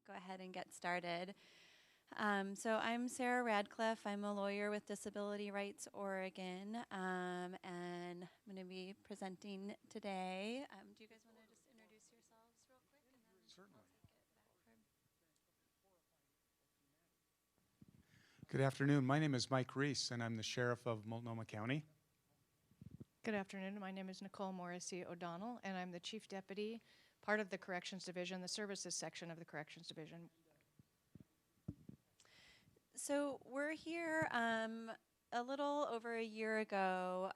go ahead and get started. So I'm Sarah Radcliffe. I'm a lawyer with Disability Rights Oregon, and I'm going to be presenting today. Do you guys want to just introduce yourselves real quick, and then Certainly. I'll take it back from. Good afternoon. My name is Mike Reese, and I'm the sheriff of Multnomah County. Good afternoon. My name is Nicole Morrisey-O'Donnell, and I'm the Chief Deputy, part of the Corrections Division, the Services section of the Corrections Division. So we're here a little over a year ago.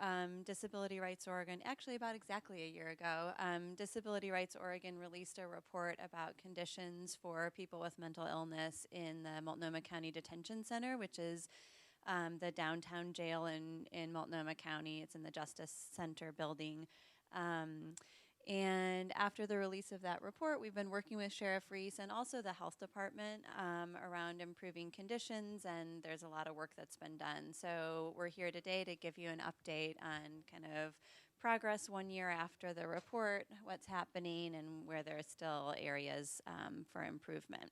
Disability Rights Oregon, actually about exactly a year ago, Disability Rights Oregon released a report about conditions for people with mental illness in the Multnomah County Detention Center, which is the downtown jail in Multnomah County. It's in the Justice Center building. And after the release of that report, we've been working with Sheriff Reese and also the health department around improving conditions, and there's a lot of work that's been done. So we're here today to give you an update on kind of progress 1 year after the report, what's happening, and where there are still areas for improvement.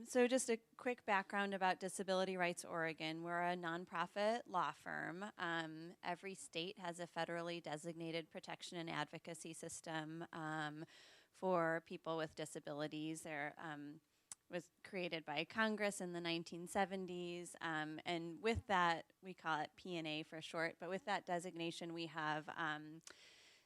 So just a quick background about Disability Rights Oregon. We're a nonprofit law firm. Every state has a federally designated protection and advocacy system for people with disabilities. There was created by Congress in the 1970s, and with that, we call it P&A for short, but with that designation, we have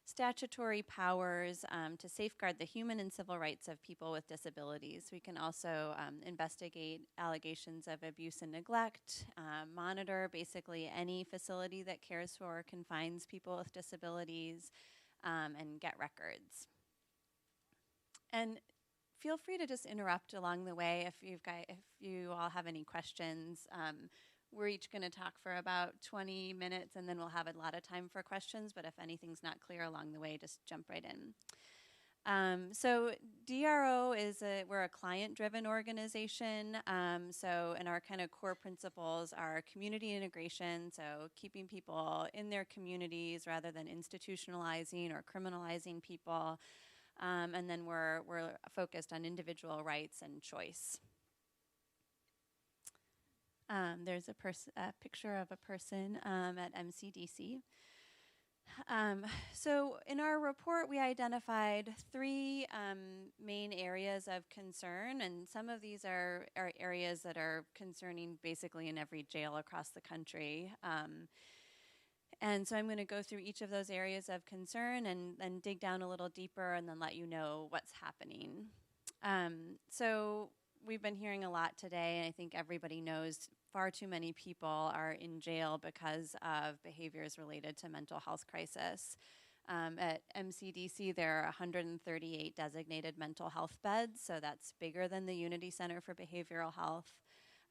statutory powers to safeguard the human and civil rights of people with disabilities. We can also investigate allegations of abuse and neglect, monitor basically any facility that cares for or confines people with disabilities, and get records. And feel free to just interrupt along the way if you all have any questions. We're each going to talk for about 20 minutes, and then we'll have a lot of time for questions, but if anything's not clear along the way, just jump right in. So DRO we're a client-driven organization, and our kind of core principles are community integration, so keeping people in their communities rather than institutionalizing or criminalizing people, and then we're focused on individual rights and choice. There's a picture of a person at MCDC. So in our report, we identified three main areas of concern, and some of these are areas that are concerning basically in every jail across the country. And so I'm going to go through each of those areas of concern and then dig down a little deeper and then let you know what's happening. So we've been hearing a lot today, and I think everybody knows far too many people are in jail because of behaviors related to mental health crisis. At MCDC, there are 138 designated mental health beds, so that's bigger than the Unity Center for Behavioral Health.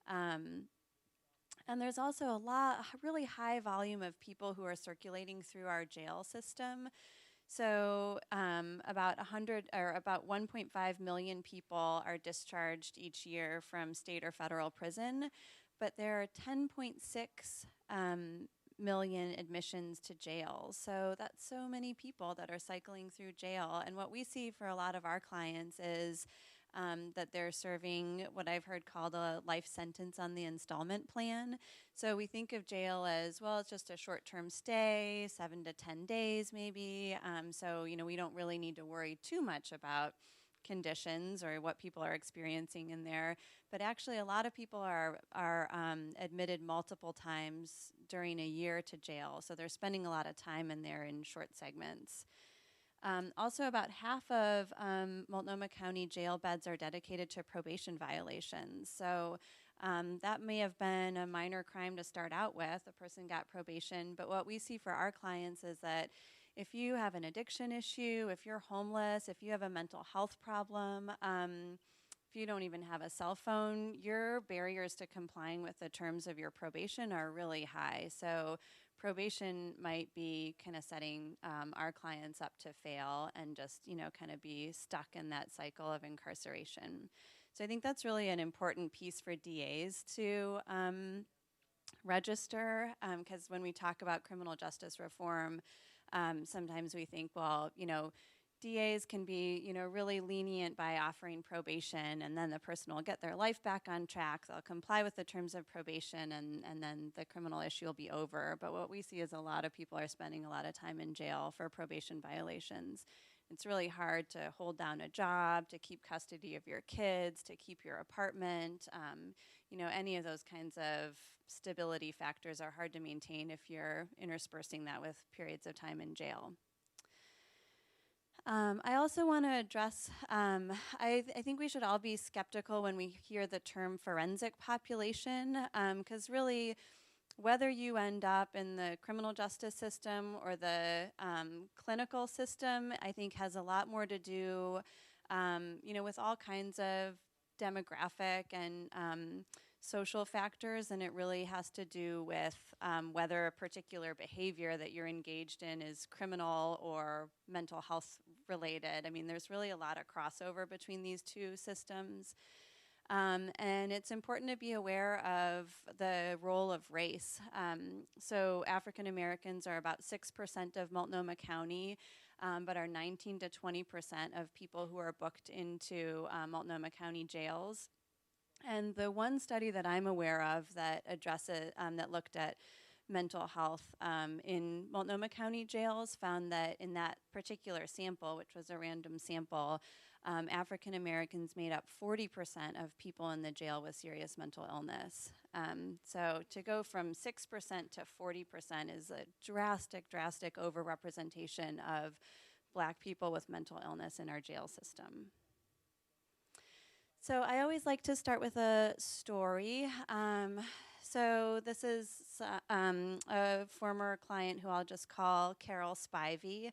And there's also a really high volume of people who are circulating through our jail system. So about 1.5 million people are discharged each year from state or federal prison, but there are 10.6 million admissions to jail. So that's so many people that are cycling through jail. And what we see for a lot of our clients is that they're serving what I've heard called a life sentence on the installment plan. So we think of jail as, well, it's just a short-term stay, 7 to 10 days maybe. So, we don't really need to worry too much about conditions or what people are experiencing in there. But actually, a lot of people are admitted multiple times during a year to jail. So they're spending a lot of time in there in short segments. Also, about half of Multnomah County jail beds are dedicated to probation violations. So that may have been a minor crime to start out with. A person got probation. But what we see for our clients is that if you have an addiction issue, if you're homeless, if you have a mental health problem, if you don't even have a cell phone, your barriers to complying with the terms of your probation are really high. So probation might be kind of setting our clients up to fail and just, kind of be stuck in that cycle of incarceration. So I think that's really an important piece for DAs to register, because when we talk about criminal justice reform, sometimes we think, well, DAs can be, really lenient by offering probation, and then the person will get their life back on track. They'll comply with the terms of probation, and then the criminal issue will be over. But what we see is a lot of people are spending a lot of time in jail for probation violations. It's really hard to hold down a job, to keep custody of your kids, to keep your apartment. Any of those kinds of stability factors are hard to maintain if you're interspersing that with periods of time in jail. I also want to address, I think we should all be skeptical when we hear the term forensic population, because really, whether you end up in the criminal justice system or the clinical system, I think has a lot more to do, with all kinds of demographic and social factors, and it really has to do with whether a particular behavior that you're engaged in is criminal or mental health related. I mean, there's really a lot of crossover between these two systems. And it's important to be aware of the role of race. So African Americans are about 6% of Multnomah County, but are 19 to 20% of people who are booked into Multnomah County jails. And the one study that I'm aware of that that looked at mental health in Multnomah County jails found that in that particular sample, which was a random sample, African Americans made up 40% of people in the jail with serious mental illness. So to go from 6% to 40% is a drastic overrepresentation of Black people with mental illness in our jail system. So I always like to start with a story. So this is a former client who I'll just call Carol Spivey.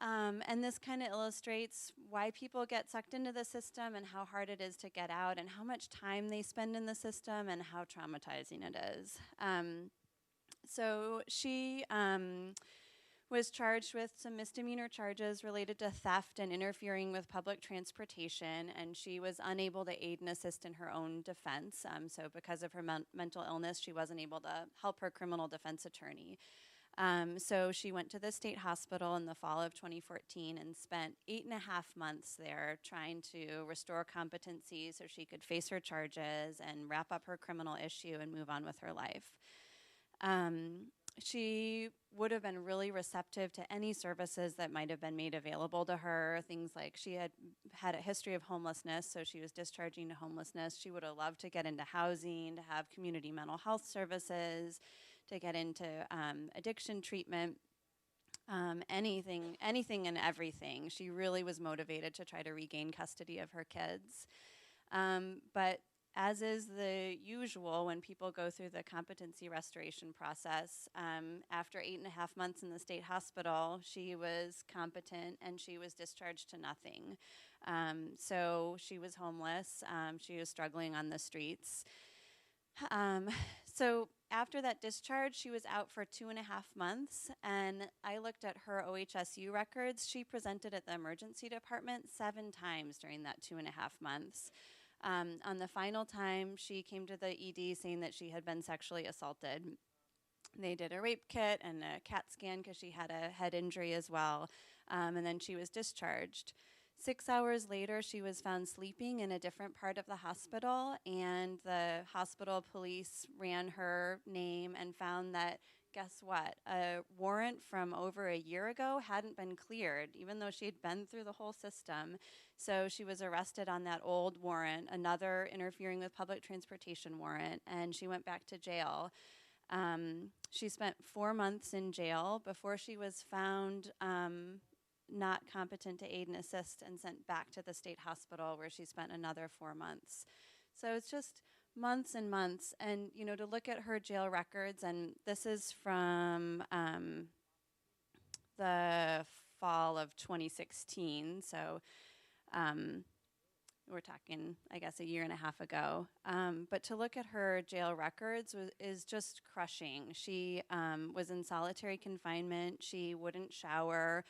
And this kind of illustrates why people get sucked into the system and how hard it is to get out and how much time they spend in the system and how traumatizing it is. So she was charged with some misdemeanor charges related to theft and interfering with public transportation, and she was unable to aid and assist in her own defense. So because of her mental illness, she wasn't able to help her criminal defense attorney. So she went to the state hospital in the fall of 2014 and spent 8.5 months there trying to restore competency so she could face her charges and wrap up her criminal issue and move on with her life. She would have been really receptive to any services that might have been made available to her. Things like she had a history of homelessness, so she was discharging to homelessness. She would have loved to get into housing, to have community mental health services, to get into addiction treatment, anything and everything. She really was motivated to try to regain custody of her kids. But as is the usual when people go through the competency restoration process, after 8.5 months in the state hospital, she was competent and she was discharged to nothing. So she was homeless. She was struggling on the streets. So after that discharge, she was out for 2.5 months, and I looked at her OHSU records. She presented at the emergency department 7 times during that 2.5 months. On the final time, she came to the ED saying that she had been sexually assaulted. They did a rape kit and a CAT scan because she had a head injury as well, and then she was discharged. 6 hours later, she was found sleeping in a different part of the hospital, and the hospital police ran her name and found that, guess what? A warrant from over a year ago hadn't been cleared, even though she had been through the whole system. So she was arrested on that old warrant, another interfering with public transportation warrant, and she went back to jail. She spent 4 months in jail before she was found not competent to aid and assist and sent back to the state hospital where she spent another 4 months. So it's just months and months. And, to look at her jail records, and this is from the fall of 2016, so we're talking, I guess, a 1.5 years ago. But to look at her jail records is just crushing. She was in solitary confinement. She wouldn't shower.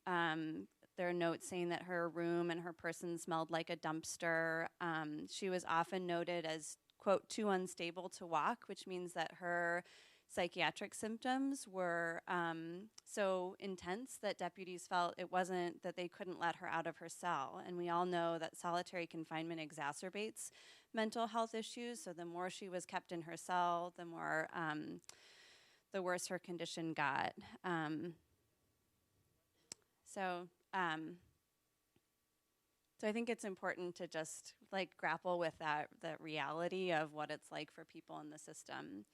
There are notes saying that her room and her person smelled like a dumpster. She was often noted as, quote, too unstable to walk, which means that her psychiatric symptoms were so intense that deputies felt it wasn't that they couldn't let her out of her cell. And we all know that solitary confinement exacerbates mental health issues. So the more she was kept in her cell, the more, the worse her condition got. So I think it's important to just like grapple with that reality of what it's like for people in the system.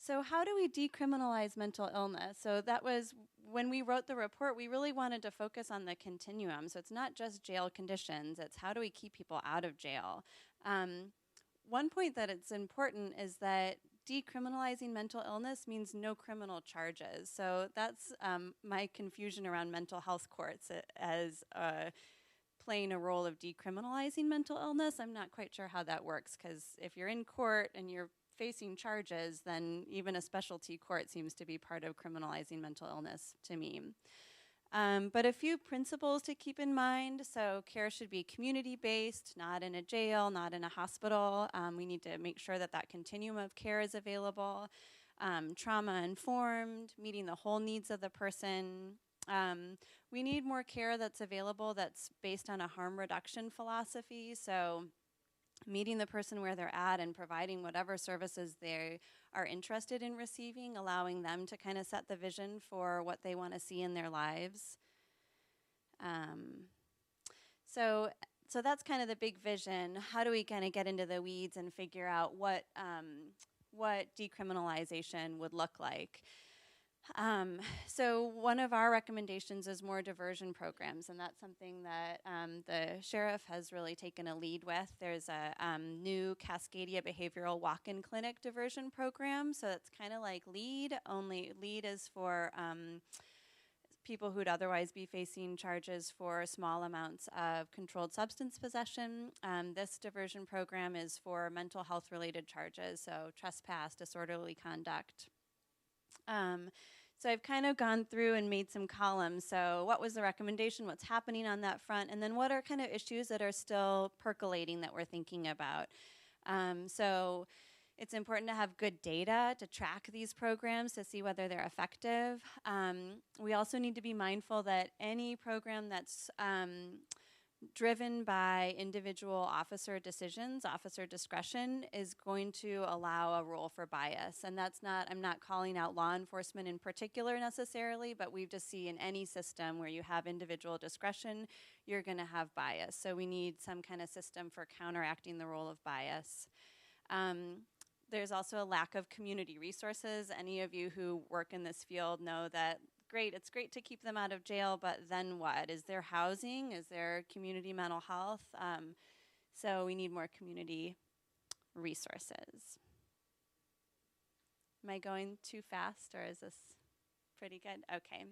So how do we decriminalize mental illness? So that was, when we wrote the report, we really wanted to focus on the continuum. So it's not just jail conditions, it's how do we keep people out of jail? One point that it's important is that decriminalizing mental illness means no criminal charges. So that's my confusion around mental health courts as playing a role of decriminalizing mental illness. I'm not quite sure how that works, because if you're in court and you're facing charges, then even a specialty court seems to be part of criminalizing mental illness to me. But a few principles to keep in mind. So care should be community-based, not in a jail, not in a hospital. We need to make sure that that continuum of care is available. Trauma-informed, meeting the whole needs of the person. We need more care that's available that's based on a harm reduction philosophy. So meeting the person where they're at and providing whatever services they are interested in receiving, allowing them to kind of set the vision for what they want to see in their lives. So that's kind of the big vision. How do we kind of get into the weeds and figure out what decriminalization would look like? So one of our recommendations is more diversion programs, and that's something that the sheriff has really taken a lead with. There's a new Cascadia Behavioral Walk-in Clinic diversion program, so it's kind of like LEAD, only LEAD is for people who'd otherwise be facing charges for small amounts of controlled substance possession. This diversion program is for mental health-related charges, so trespass, disorderly conduct. So I've kind of gone through and made some columns. So what was the recommendation? What's happening on that front? And then what are kind of issues that are still percolating that we're thinking about? So it's important to have good data to track these programs to see whether they're effective. We also need to be mindful that any program that's driven by individual officer decisions, officer discretion, is going to allow a role for bias. And that's not, I'm not calling out law enforcement in particular necessarily, but we just see in any system where you have individual discretion, you're gonna have bias. So we need some kind of system for counteracting the role of bias. There's also a lack of community resources. Any of you who work in this field know that it's great to keep them out of jail, but then what? Is there housing? Is there community mental health? So we need more community resources. Am I going too fast, or is this pretty good? Okay.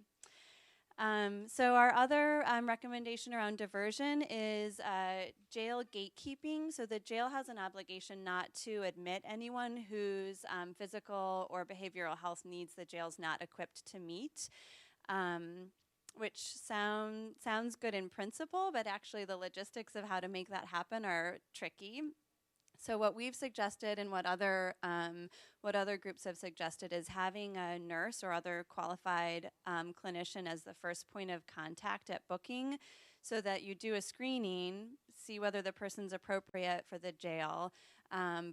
So our other recommendation around diversion is jail gatekeeping. So the jail has an obligation not to admit anyone whose physical or behavioral health needs the jail's not equipped to meet, which sounds good in principle, but actually the logistics of how to make that happen are tricky. So what we've suggested and what other groups have suggested is having a nurse or other qualified clinician as the first point of contact at booking, so that you do a screening, see whether the person's appropriate for the jail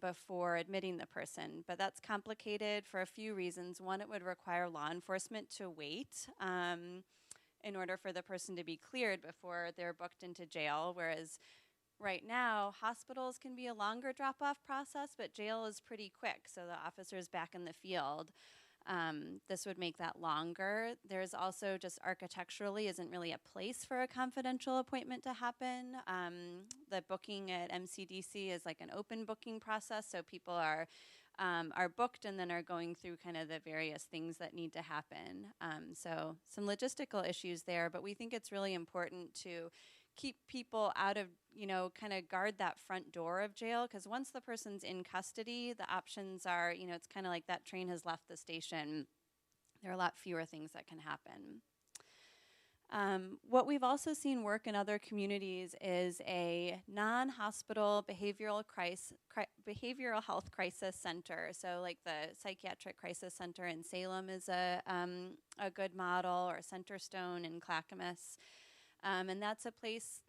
before admitting the person. But that's complicated for a few reasons. One, it would require law enforcement to wait in order for the person to be cleared before they're booked into jail, whereas right now, hospitals can be a longer drop-off process, but jail is pretty quick, so the officer's back in the field. This would make that longer. There's also just architecturally isn't really a place for a confidential appointment to happen. The booking at MCDC is like an open booking process, so people are booked and then are going through kind of the various things that need to happen. So some logistical issues there, but we think it's really important to keep people out of, kind of guard that front door of jail, because once the person's in custody, the options are, it's kind of like that train has left the station. There are a lot fewer things that can happen. What we've also seen work in other communities is a non-hospital behavioral health crisis center. So, like the psychiatric crisis center in Salem is a good model, or Centerstone in Clackamas, and that's a place.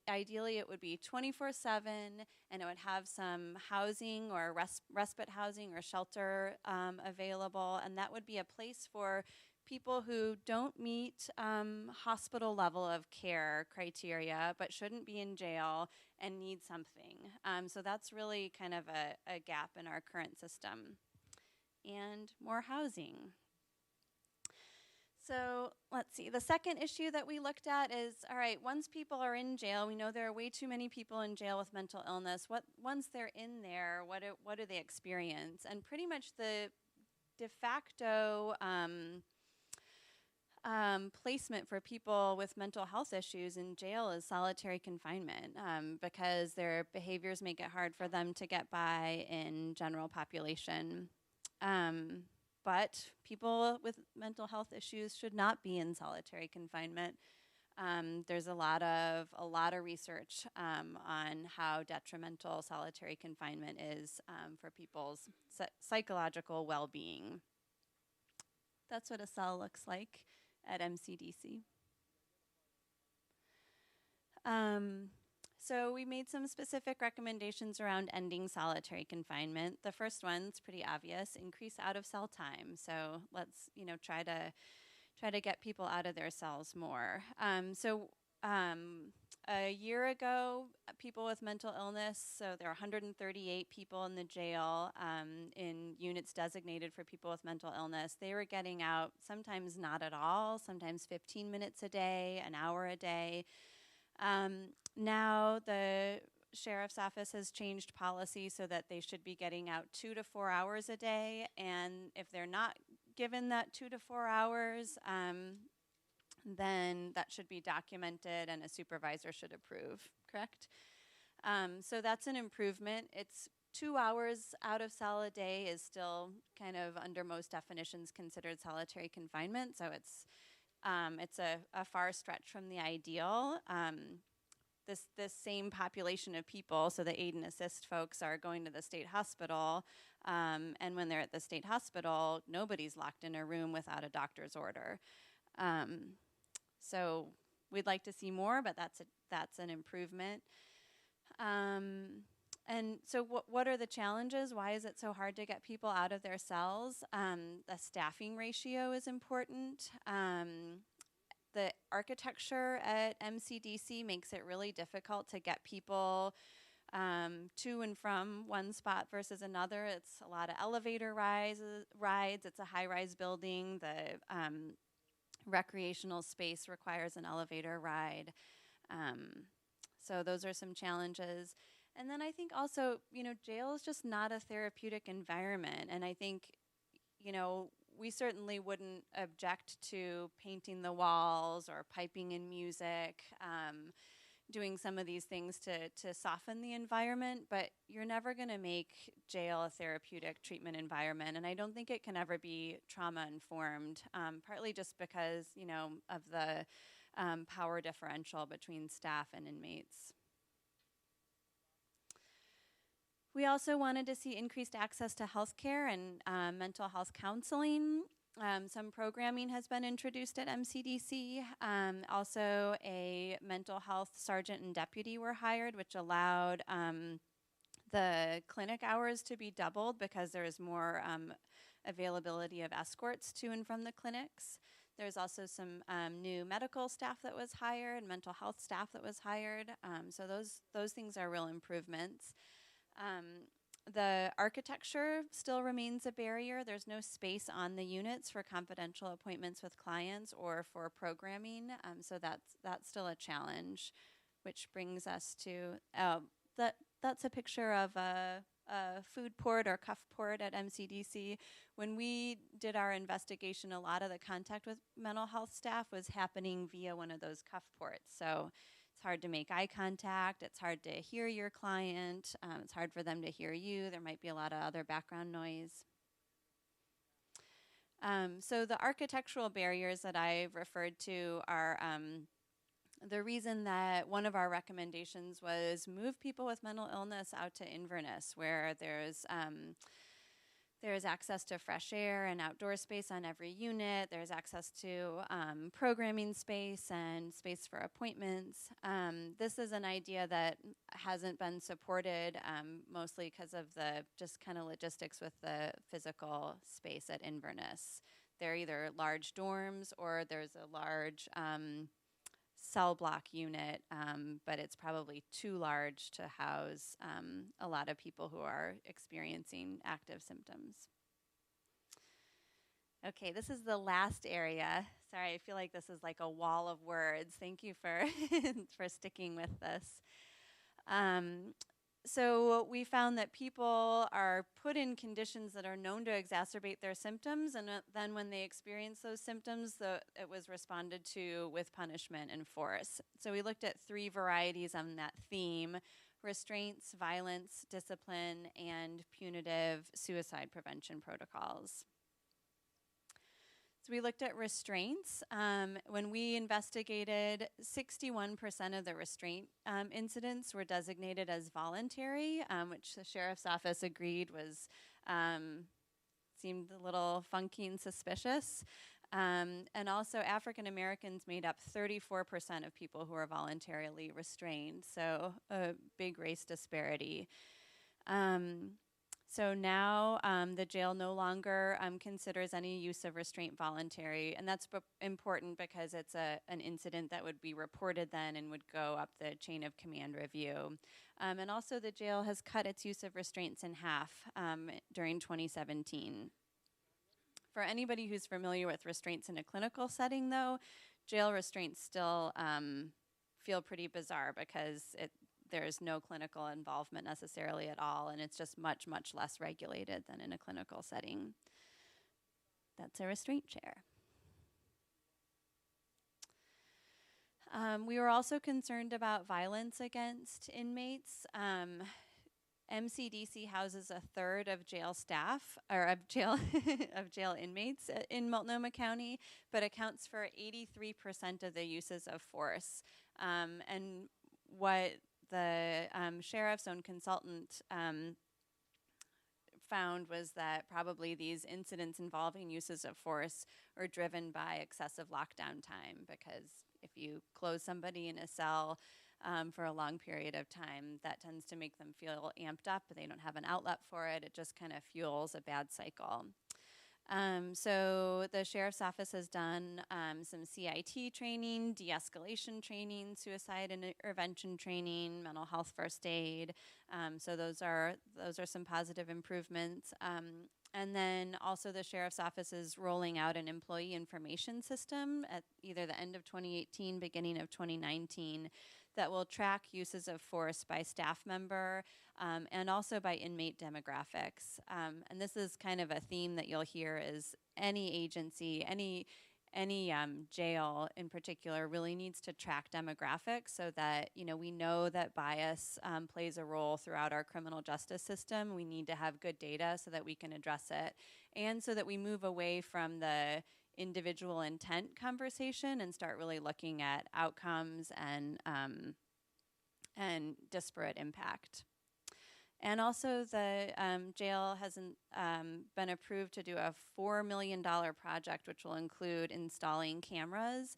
Ideally, it would be 24/7, and it would have some housing or respite housing or shelter available, and that would be a place for people who don't meet hospital level of care criteria but shouldn't be in jail and need something. So that's really kind of a gap in our current system. And more housing. So let's see. The second issue that we looked at is, all right, once people are in jail, we know there are way too many people in jail with mental illness. Once they're in there, what do they experience? And pretty much the de facto placement for people with mental health issues in jail is solitary confinement, because their behaviors make it hard for them to get by in general population. But people with mental health issues should not be in solitary confinement. There's a lot of research on how detrimental solitary confinement is for people's psychological well-being. That's what a cell looks like at MCDC. So we made some specific recommendations around ending solitary confinement. The first one's pretty obvious: increase out-of-cell time. So let's try to get people out of their cells more. A year ago, people with mental illness, so there are 138 people in the jail in units designated for people with mental illness. They were getting out sometimes not at all, sometimes 15 minutes a day, an hour a day. Now the sheriff's office has changed policy so that they should be getting out 2 to 4 hours a day, and if they're not given that 2 to 4 hours, then that should be documented and a supervisor should approve, correct? So that's an improvement. It's 2 hours out of cell a day is still kind of, under most definitions, considered solitary confinement, so it's a far stretch from the ideal. This same population of people, so the aid and assist folks, are going to the state hospital, and when they're at the state hospital, nobody's locked in a room without a doctor's order. So we'd like to see more, but that's an improvement. And so what are the challenges? Why is it so hard to get people out of their cells? The staffing ratio is important. The architecture at MCDC makes it really difficult to get people to and from one spot versus another. It's a lot of elevator rides. It's a high-rise building. The recreational space requires an elevator ride. So those are some challenges. And then I think also, jail is just not a therapeutic environment. And I think, we certainly wouldn't object to painting the walls or piping in music, doing some of these things to soften the environment, but you're never going to make jail a therapeutic treatment environment, and I don't think it can ever be trauma-informed, partly just because, of the power differential between staff and inmates. We also wanted to see increased access to health care and mental health counseling. Some programming has been introduced at MCDC. Also, a mental health sergeant and deputy were hired, which allowed the clinic hours to be doubled because there is more availability of escorts to and from the clinics. There's also some new medical staff that was hired, mental health staff that was hired. So those things are real improvements. The architecture still remains a barrier. There's no space on the units for confidential appointments with clients or for programming, so that's still a challenge, which brings us to, that's a picture of a food port or cuff port at MCDC. When we did our investigation, a lot of the contact with mental health staff was happening via one of those cuff ports. So it's hard to make eye contact. It's hard to hear your client. It's hard for them to hear you. There might be a lot of other background noise. So the architectural barriers that I've referred to are the reason that one of our recommendations was move people with mental illness out to Inverness, where there's access to fresh air and outdoor space on every unit. There's access to programming space and space for appointments. This is an idea that hasn't been supported, mostly because of the just kind of logistics with the physical space at Inverness. They're either large dorms or there's a large cell block unit, but it's probably too large to house a lot of people who are experiencing active symptoms. Okay, this is the last area. Sorry, I feel like this is like a wall of words. Thank you for for sticking with this. So we found that people are put in conditions that are known to exacerbate their symptoms, and then when they experience those symptoms, it was responded to with punishment and force. So we looked at 3 varieties on that theme: restraints, violence, discipline, and punitive suicide prevention protocols. So we looked at restraints. When we investigated, 61% of the restraint incidents were designated as voluntary, which the sheriff's office agreed was seemed a little funky and suspicious. And also African Americans made up 34% of people who were voluntarily restrained, so a big race disparity. So now the jail no longer considers any use of restraint voluntary, and that's important because it's an incident that would be reported then and would go up the chain of command review. And also the jail has cut its use of restraints in half during 2017. For anybody who's familiar with restraints in a clinical setting, though, jail restraints still feel pretty bizarre because there's no clinical involvement necessarily at all, and it's just much, much less regulated than in a clinical setting. That's a restraint chair. We were also concerned about violence against inmates. MCDC houses a third of jail staff, or of jail of jail inmates in Multnomah County, but accounts for 83% of the uses of force. And what the sheriff's own consultant found was that probably these incidents involving uses of force are driven by excessive lockdown time, because if you close somebody in a cell for a long period of time, that tends to make them feel amped up. They don't have an outlet for it. It just kind of fuels a bad cycle. So the sheriff's office has done some CIT training, de-escalation training, suicide intervention training, mental health first aid. So those are some positive improvements. And then also the sheriff's office is rolling out an employee information system at either the end of 2018, beginning of 2019, that will track uses of force by staff member and also by inmate demographics. And this is kind of a theme that you'll hear is any agency, any jail in particular really needs to track demographics so that, we know that bias plays a role throughout our criminal justice system. We need to have good data so that we can address it, and so that we move away from the individual intent conversation and start really looking at outcomes and disparate impact. And also the jail hasn't been approved to do a $4 million project, which will include installing cameras.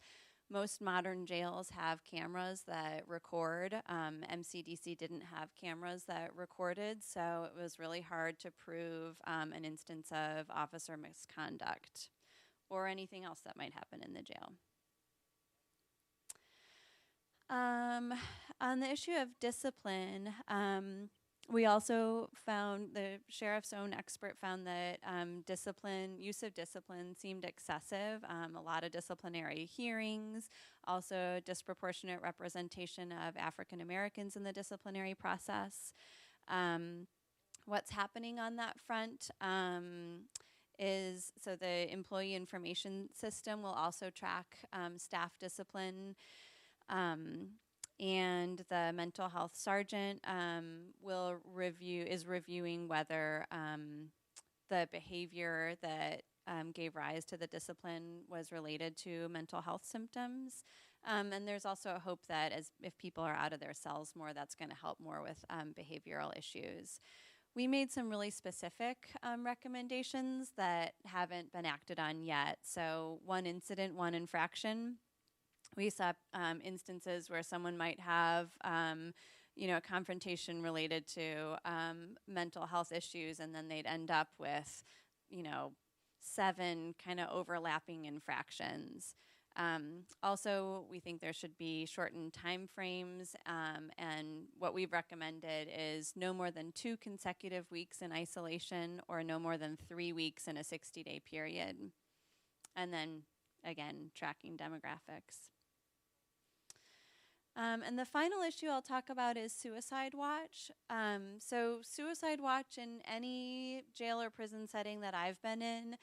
Most modern jails have cameras that record. MCDC didn't have cameras that recorded, so it was really hard to prove an instance of officer misconduct or anything else that might happen in the jail. On the issue of discipline, we also found, the sheriff's own expert found that use of discipline seemed excessive. A lot of disciplinary hearings, also disproportionate representation of African Americans in the disciplinary process. What's happening on that front is, so the employee information system will also track staff discipline. And the mental health sergeant is reviewing whether the behavior that gave rise to the discipline was related to mental health symptoms. And there's also a hope that if people are out of their cells more, that's going to help more with behavioral issues. We made some really specific recommendations that haven't been acted on yet. So 1 incident, 1 infraction. We saw instances where someone might have a confrontation related to mental health issues, and then they'd end up with 7 kind of overlapping infractions. Also, we think there should be shortened time frames, and what we've recommended is no more than 2 consecutive weeks in isolation or no more than 3 weeks in a 60-day period. And then, again, tracking demographics. And the final issue I'll talk about is suicide watch. So suicide watch in any jail or prison setting that I've been in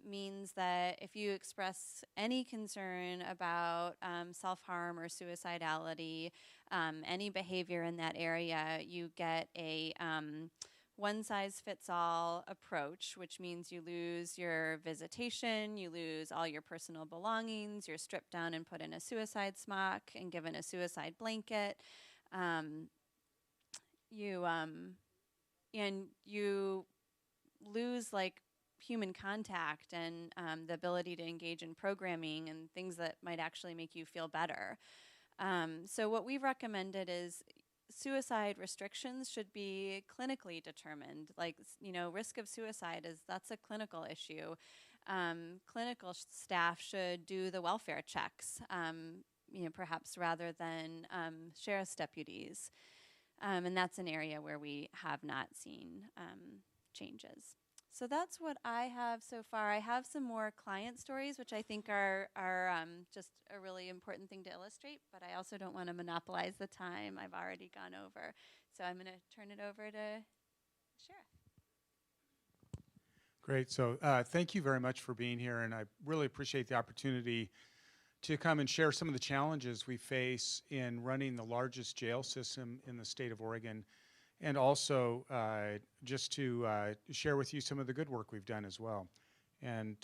means that if you express any concern about self-harm or suicidality, any behavior in that area, you get a one-size-fits-all approach, which means you lose your visitation, you lose all your personal belongings, you're stripped down and put in a suicide smock and given a suicide blanket. You lose like human contact and the ability to engage in programming and things that might actually make you feel better. So what we've recommended is suicide restrictions should be clinically determined. Like, risk of suicide that's a clinical issue. Clinical staff should do the welfare checks, perhaps rather than sheriff's deputies. And that's an area where we have not seen changes. So that's what I have so far. I have some more client stories, which I think are just a really important thing to illustrate, but I also don't want to monopolize the time. I've already gone over. So I'm going to turn it over to Sheriff. Great. So thank you very much for being here, and I really appreciate the opportunity to come and share some of the challenges we face in running the largest jail system in the state of Oregon, and also just to share with you some of the good work we've done as well. And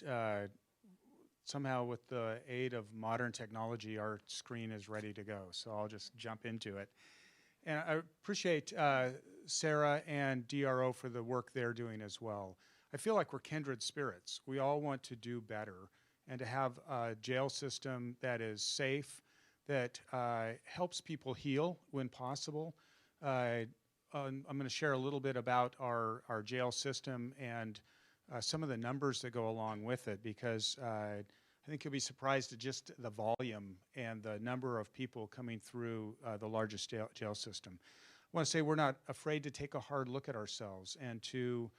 somehow with the aid of modern technology, our screen is ready to go. So I'll just jump into it. And I appreciate Sarah and DRO for the work they're doing as well. I feel like we're kindred spirits. We all want to do better and to have a jail system that is safe, that helps people heal when possible. I'm going to share a little bit about our jail system and some of the numbers that go along with it, because I think you'll be surprised at just the volume and the number of people coming through the largest jail system. I want to say we're not afraid to take a hard look at ourselves and to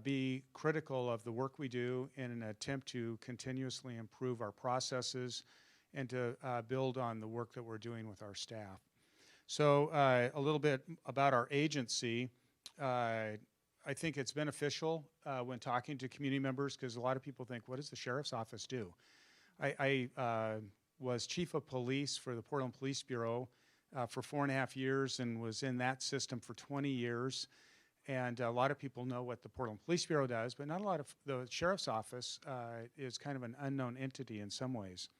be critical of the work we do in an attempt to continuously improve our processes and to build on the work that we're doing with our staff. So a little bit about our agency. I think it's beneficial when talking to community members, because a lot of people think, what does the sheriff's office do? I was chief of police for the Portland Police Bureau for 4.5 years and was in that system for 20 years. And a lot of people know what the Portland Police Bureau does, but not a lot of the sheriff's office is kind of an unknown entity in some ways.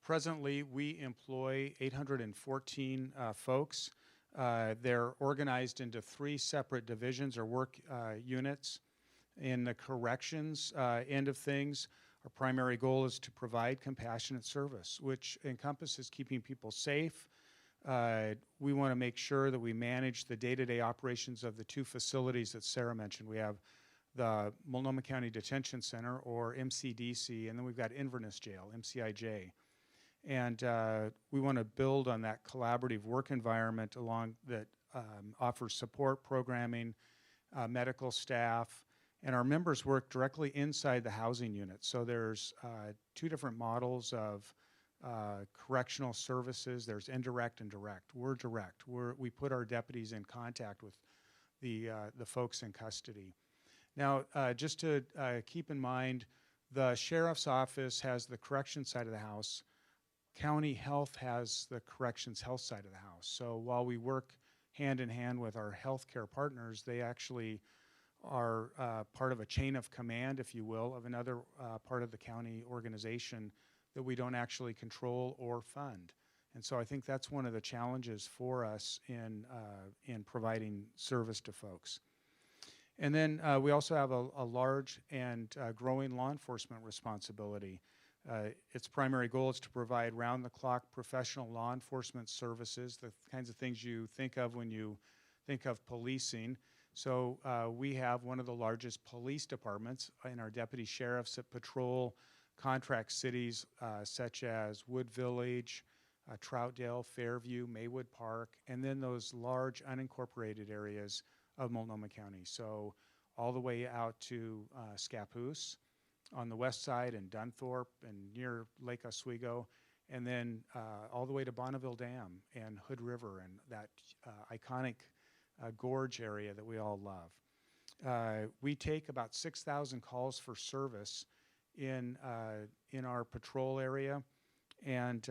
Presently, we employ 814 folks. They're organized into 3 separate divisions or work units. In the corrections end of things, our primary goal is to provide compassionate service, which encompasses keeping people safe. We want to make sure that we manage the day-to-day operations of the 2 facilities that Sarah mentioned. We have the Multnomah County Detention Center, or MCDC, and then we've got Inverness Jail, MCIJ. And we want to build on that collaborative work environment that offers support, programming, medical staff, and our members work directly inside the housing unit. So there's 2 different models of correctional services. There's indirect and direct. We're direct. We put our deputies in contact with the folks in custody. Now, just to keep in mind, the sheriff's office has the correction side of the house. County Health has the corrections health side of the house. So while we work hand in hand with our healthcare partners, they actually are part of a chain of command, if you will, of another part of the county organization that we don't actually control or fund. And so I think that's one of the challenges for us in providing service to folks. And then we also have a large and growing law enforcement responsibility. Its primary goal is to provide round-the-clock professional law enforcement services, the kinds of things you think of when you think of policing. So we have one of the largest police departments in our deputy sheriffs that patrol contract cities such as Wood Village, Troutdale, Fairview, Maywood Park, and then those large unincorporated areas of Multnomah County. So all the way out to Scappoose on the west side and Dunthorpe and near Lake Oswego, and then all the way to Bonneville Dam and Hood River and that iconic gorge area that we all love. We take about 6,000 calls for service in our patrol area, and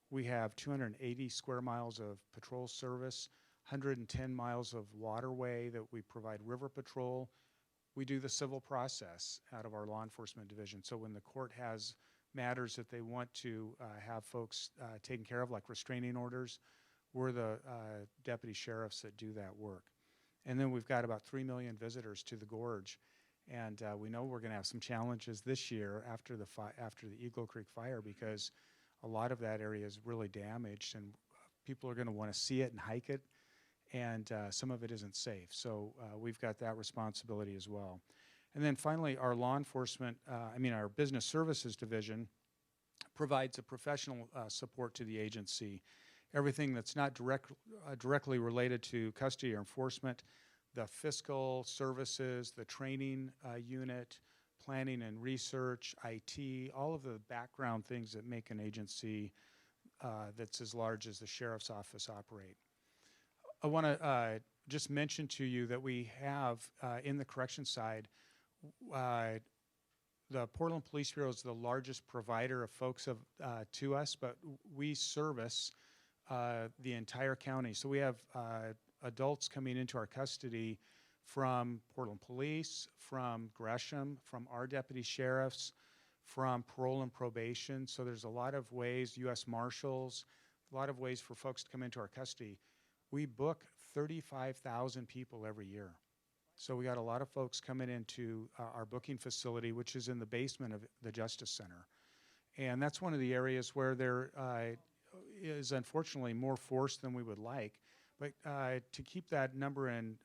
we have 280 square miles of patrol service, 110 miles of waterway that we provide river patrol. We do the civil process out of our law enforcement division. So when the court has matters that they want to have folks taken care of, like restraining orders, we're the deputy sheriffs that do that work. And then we've got about 3 million visitors to the gorge. And we know we're going to have some challenges this year after the Eagle Creek fire, because a lot of that area is really damaged, and people are going to want to see it and hike it, and some of it isn't safe. So we've got that responsibility as well. And then finally, our our business services division provides a professional support to the agency. Everything that's not directly related to custody or enforcement, the fiscal services, the training unit, planning and research, IT, all of the background things that make an agency that's as large as the sheriff's office operate. I want to just mention to you that we have in the corrections side, the Portland Police Bureau is the largest provider of folks to us, but we service the entire county. So we have adults coming into our custody from Portland Police, from Gresham, from our deputy sheriffs, from parole and probation. So there's a lot of ways, U.S. Marshals, a lot of ways for folks to come into our custody. We book 35,000 people every year. So we got a lot of folks coming into our booking facility, which is in the basement of the Justice Center. And that's one of the areas where there is unfortunately more force than we would like. But to keep that number in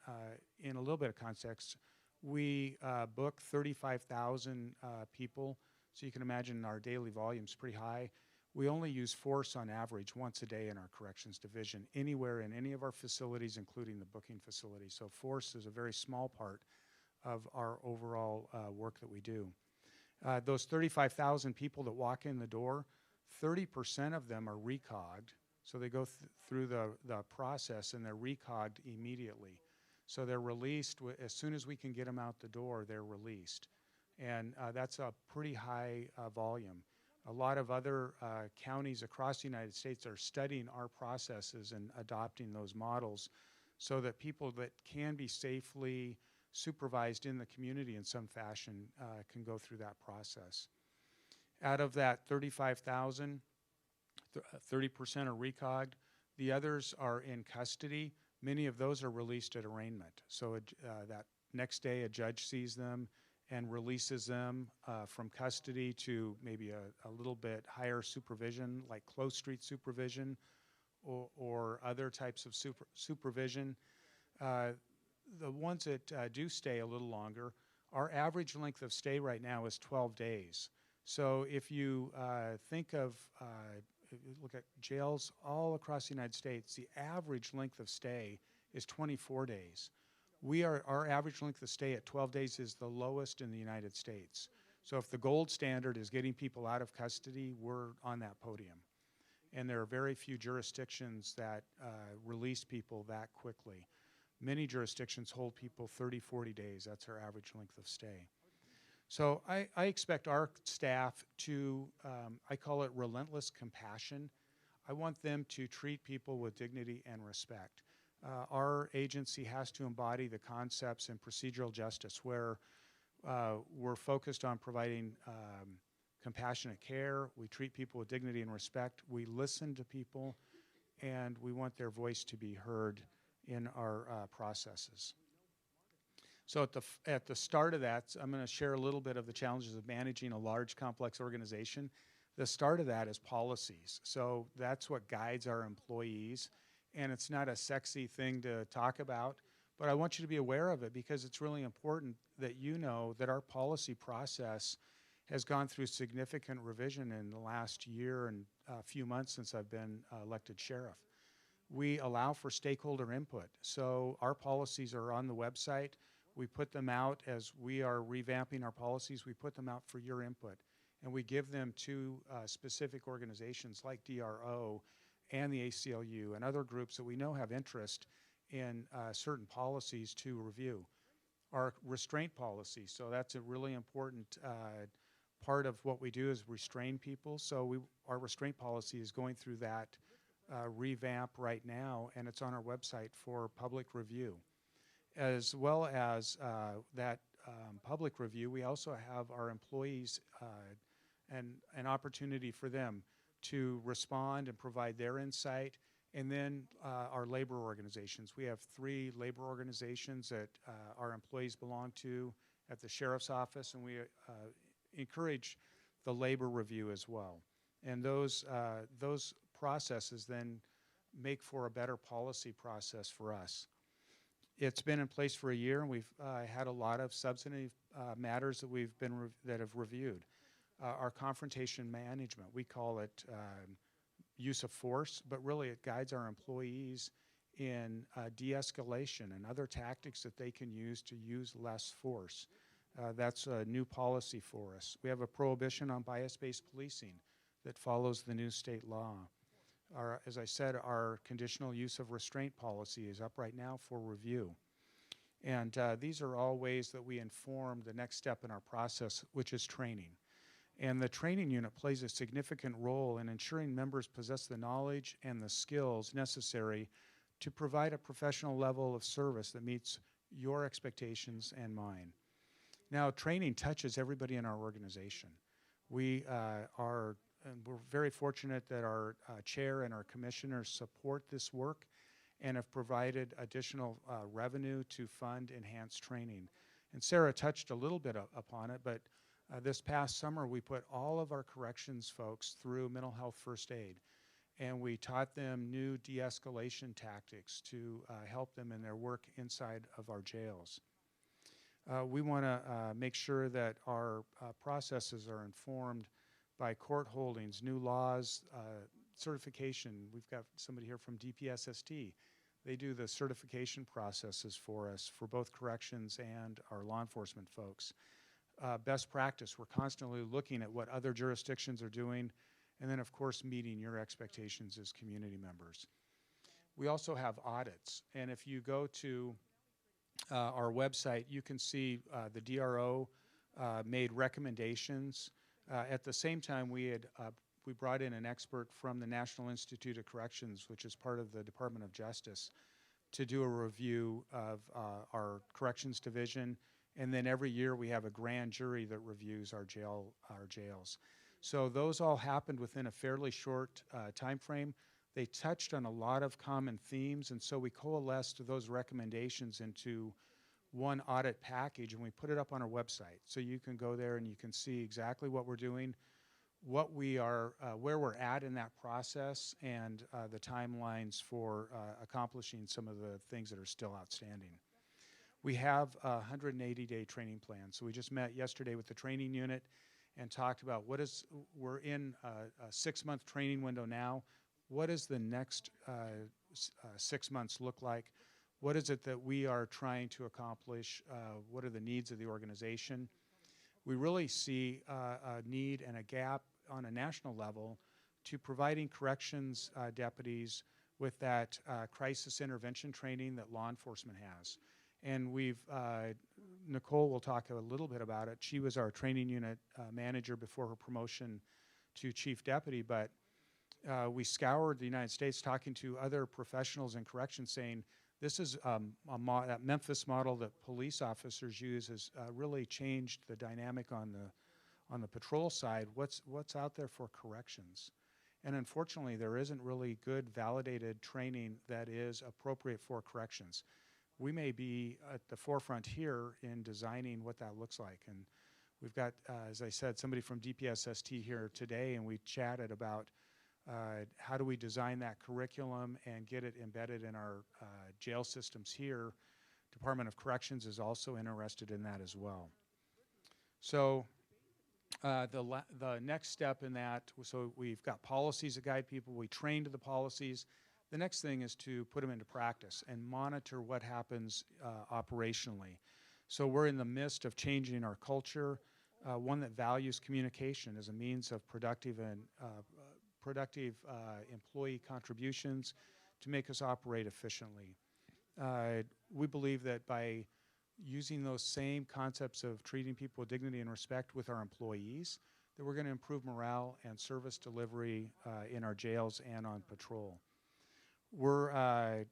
a little bit of context, we book 35,000 people. So you can imagine our daily volume is pretty high. We only use force on average once a day in our corrections division, anywhere in any of our facilities, including the booking facility. So force is a very small part of our overall work that we do. Those 35,000 people that walk in the door, 30% of them are recogged. So they go through the process and they're recogged immediately. So they're released as soon as we can get them out the door, they're released. And that's a pretty high volume. A lot of other counties across the United States are studying our processes and adopting those models so that people that can be safely supervised in the community in some fashion can go through that process. Out of that 35,000, 30% are recogged. The others are in custody. Many of those are released at arraignment. So that next day a judge sees them and releases them from custody to maybe a little bit higher supervision, like close street supervision or other types of supervision. The ones that do stay a little longer, our average length of stay right now is 12 days. So if you think of, look at jails all across the United States, the average length of stay is 24 days. Our average length of stay at 12 days is the lowest in the United States. So if the gold standard is getting people out of custody, we're on that podium. And there are very few jurisdictions that release people that quickly. Many jurisdictions hold people 30, 40 days. That's our average length of stay. So I expect our staff to, I call it relentless compassion. I want them to treat people with dignity and respect. Our agency has to embody the concepts in procedural justice, where we're focused on providing compassionate care. We treat people with dignity and respect. We listen to people, and we want their voice to be heard in our processes. So at the start of that, I'm going to share a little bit of the challenges of managing a large, complex organization. The start of that is policies. So that's what guides our employees, and it's not a sexy thing to talk about, but I want you to be aware of it because it's really important that you know that our policy process has gone through significant revision in the last year and a few months since I've been elected sheriff. We allow for stakeholder input. So our policies are on the website. We put them out as we are revamping our policies. We put them out for your input. And we give them to specific organizations like DRO and the ACLU and other groups that we know have interest in certain policies to review. Our restraint policy, so that's a really important part of what we do is restrain people. So our restraint policy is going through that revamp right now, and it's on our website for public review. As well as that public review, we also have our employees and an opportunity for them to respond and provide their insight. And then our labor organizations. We have 3 labor organizations that our employees belong to at the sheriff's office, and we encourage the labor review as well. And those processes then make for a better policy process for us. It's been in place for a year, and we've had a lot of substantive matters that we've been that have reviewed. Our confrontation management, we call it use of force, but really it guides our employees in de-escalation and other tactics that they can use to use less force. That's a new policy for us. We have a prohibition on bias-based policing that follows the new state law. As I said, our conditional use of restraint policy is up right now for review. And these are all ways that we inform the next step in our process, which is training. And the training unit plays a significant role in ensuring members possess the knowledge and the skills necessary to provide a professional level of service that meets your expectations and mine. Now, training touches everybody in our organization. We're very fortunate that our chair and our commissioners support this work and have provided additional revenue to fund enhanced training. And Sarah touched a little bit upon it, but this past summer we put all of our corrections folks through mental health first aid, and we taught them new de-escalation tactics to help them in their work inside of our jails. We want to make sure that our processes are informed by court holdings, new laws, certification. We've got somebody here from DPSST. They do the certification processes for us for both corrections and our law enforcement folks. Best practice, we're constantly looking at what other jurisdictions are doing, and then of course meeting your expectations as community members. We also have audits, and if you go to our website, you can see the DRO made recommendations. At the same time, we brought in an expert from the National Institute of Corrections, which is part of the Department of Justice, to do a review of our corrections division. And then every year we have a grand jury that reviews our jails. So those all happened within a fairly short time frame. They touched on a lot of common themes, and so we coalesced those recommendations into one audit package, and we put it up on our website. So you can go there and you can see exactly what we're doing, what we are, where we're at in that process, and the timelines for accomplishing some of the things that are still outstanding. We have a 180-day training plan. So we just met yesterday with the training unit and talked about we're in a 6-month training window now. What does the next 6 months look like? What is it that we are trying to accomplish? What are the needs of the organization? We really see a need and a gap on a national level to providing corrections deputies with that crisis intervention training that law enforcement has. And Nicole will talk a little bit about it. She was our training unit manager before her promotion to chief deputy, but we scoured the United States talking to other professionals in corrections saying This is that Memphis model that police officers use has really changed the dynamic on the patrol side. What's out there for corrections? And unfortunately, there isn't really good validated training that is appropriate for corrections. We may be at the forefront here in designing what that looks like. And we've got, as I said, somebody from DPSST here today, and we chatted about how do we design that curriculum and get it embedded in our jail systems here. Department of Corrections is also interested in that as well. So the next step in that, so we've got policies that guide people, we train to the policies. The next thing is to put them into practice and monitor what happens operationally. So we're in the midst of changing our culture, one that values communication as a means of productive employee contributions to make us operate efficiently. We believe that by using those same concepts of treating people with dignity and respect with our employees, that we're going to improve morale and service delivery in our jails and on patrol. We're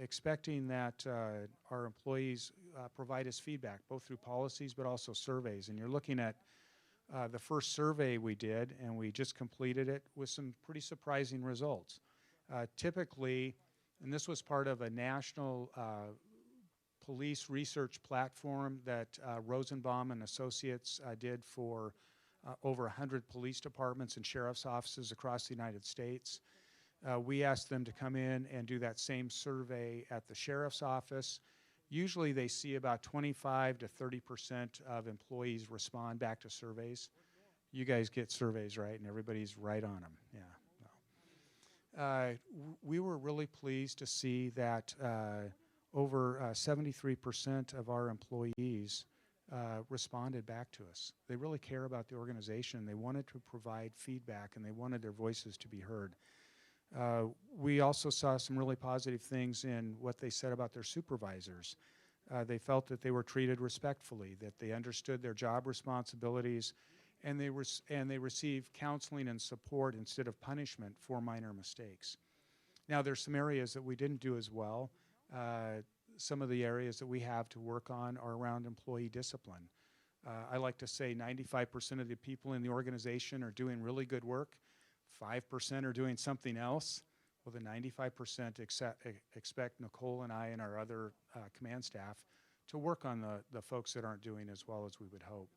expecting that our employees provide us feedback, both through policies but also surveys. And you're looking at the first survey we did, and we just completed it with some pretty surprising results. Typically, and this was part of a national police research platform that Rosenbaum and Associates did for over 100 police departments and sheriff's offices across the United States. We asked them to come in and do that same survey at the sheriff's office. Usually they see about 25 to 30% of employees respond back to surveys. You guys get surveys, right? And everybody's right on them. Yeah. We were really pleased to see that over 73% of our employees responded back to us. They really care about the organization. They wanted to provide feedback, and they wanted their voices to be heard. We also saw some really positive things in what they said about their supervisors. They felt that they were treated respectfully, that they understood their job responsibilities, and they received counseling and support instead of punishment for minor mistakes. Now, there's some areas that we didn't do as well. Some of the areas that we have to work on are around employee discipline. I like to say 95% of the people in the organization are doing really good work. 5% are doing something else. Well, the 95% expect Nicole and I and our other command staff to work on the folks that aren't doing as well as we would hope.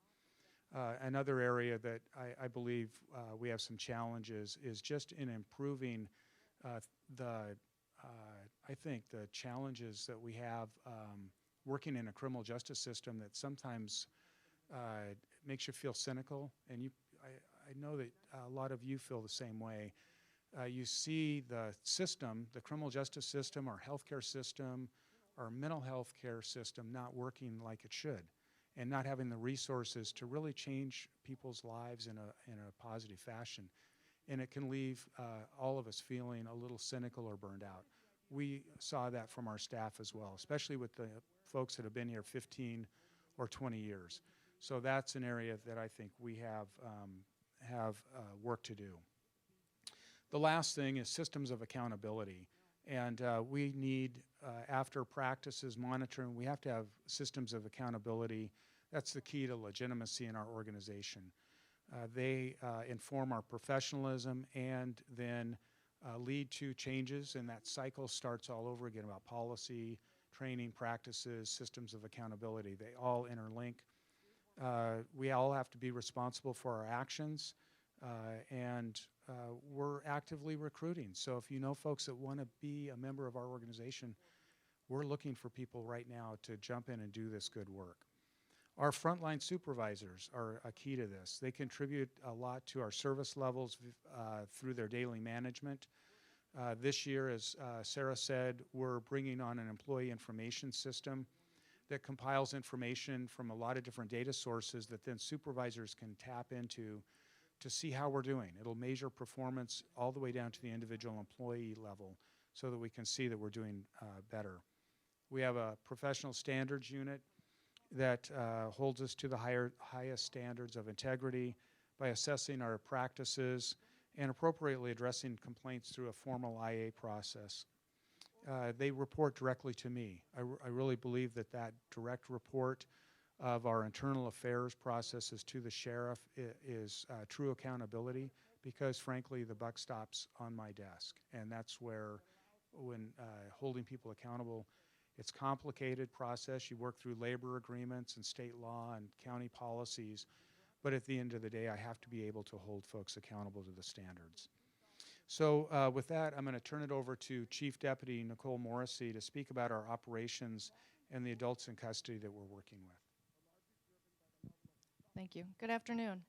Another area that I believe we have some challenges is just in improving I think the challenges that we have working in a criminal justice system that sometimes makes you feel cynical, and I know that a lot of you feel the same way. You see the system, the criminal justice system, our healthcare system, our mental health care system not working like it should, and not having the resources to really change people's lives in a positive fashion. And it can leave all of us feeling a little cynical or burned out. We saw that from our staff as well, especially with the folks that have been here 15 or 20 years. So that's an area that I think we have work to do. The last thing is systems of accountability. And we need, after practices, monitoring, we have to have systems of accountability. That's the key to legitimacy in our organization. They inform our professionalism and then lead to changes, and that cycle starts all over again about policy, training, practices, systems of accountability. They all interlink. We all have to be responsible for our actions, and we're actively recruiting. So if you know folks that want to be a member of our organization, we're looking for people right now to jump in and do this good work. Our frontline supervisors are a key to this. They contribute a lot to our service levels through their daily management. This year, as Sarah said, we're bringing on an employee information system that compiles information from a lot of different data sources that then supervisors can tap into to see how we're doing. It'll measure performance all the way down to the individual employee level so that we can see that we're doing better. We have a professional standards unit that holds us to the highest standards of integrity by assessing our practices and appropriately addressing complaints through a formal IA process. they report directly to me. I really believe that that direct report of our internal affairs processes to the sheriff is true accountability, because frankly the buck stops on my desk, and that's where, when holding people accountable, it's a complicated process. You work through labor agreements and state law and county policies, but at the end of the day I have to be able to hold folks accountable to the standards. So with that, I'm going to turn it over to Chief Deputy Nicole Morrisey to speak about our operations and the adults in custody that we're working with. Thank you. Good afternoon.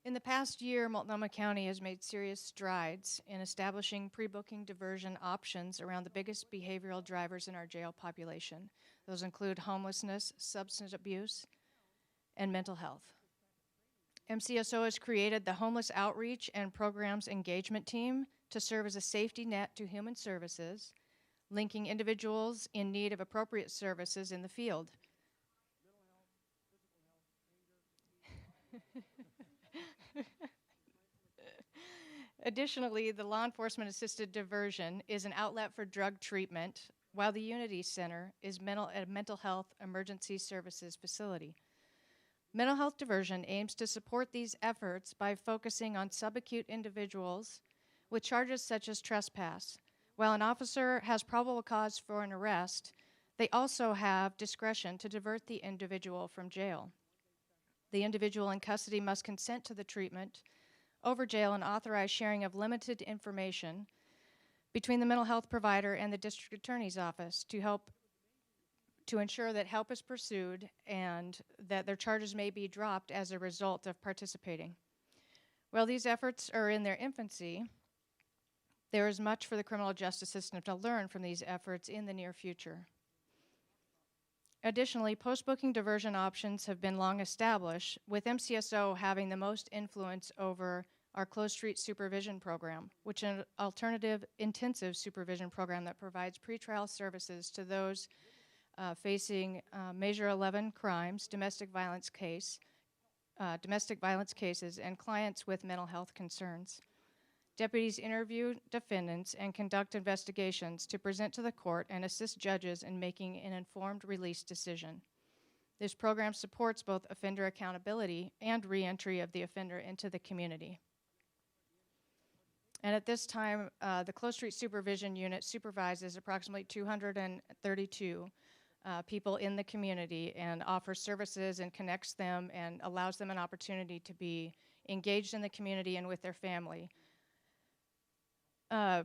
In the past year, Multnomah County has made serious strides in establishing pre-booking diversion options around the biggest behavioral drivers in our jail population. Those include homelessness, substance abuse, and mental health. MCSO has created the Homeless Outreach and Programs Engagement Team to serve as a safety net to human services, linking individuals in need of appropriate services in the field. Additionally, the Law Enforcement Assisted Diversion is an outlet for drug treatment, while the Unity Center is a mental health emergency services facility. Mental health diversion aims to support these efforts by focusing on subacute individuals with charges such as trespass. While an officer has probable cause for an arrest, they also have discretion to divert the individual from jail. The individual in custody must consent to the treatment over jail and authorize sharing of limited information between the mental health provider and the district attorney's office to ensure that help is pursued and that their charges may be dropped as a result of participating. While these efforts are in their infancy, there is much for the criminal justice system to learn from these efforts in the near future. Additionally, post-booking diversion options have been long established, with MCSO having the most influence over our closed street supervision program, which is an alternative intensive supervision program that provides pretrial services to those facing Measure 11 crimes, domestic violence cases, and clients with mental health concerns. Deputies interview defendants and conduct investigations to present to the court and assist judges in making an informed release decision. This program supports both offender accountability and reentry of the offender into the community. And at this time, the Closed Street Supervision Unit supervises approximately 232 people in the community and offers services and connects them and allows them an opportunity to be engaged in the community and with their family.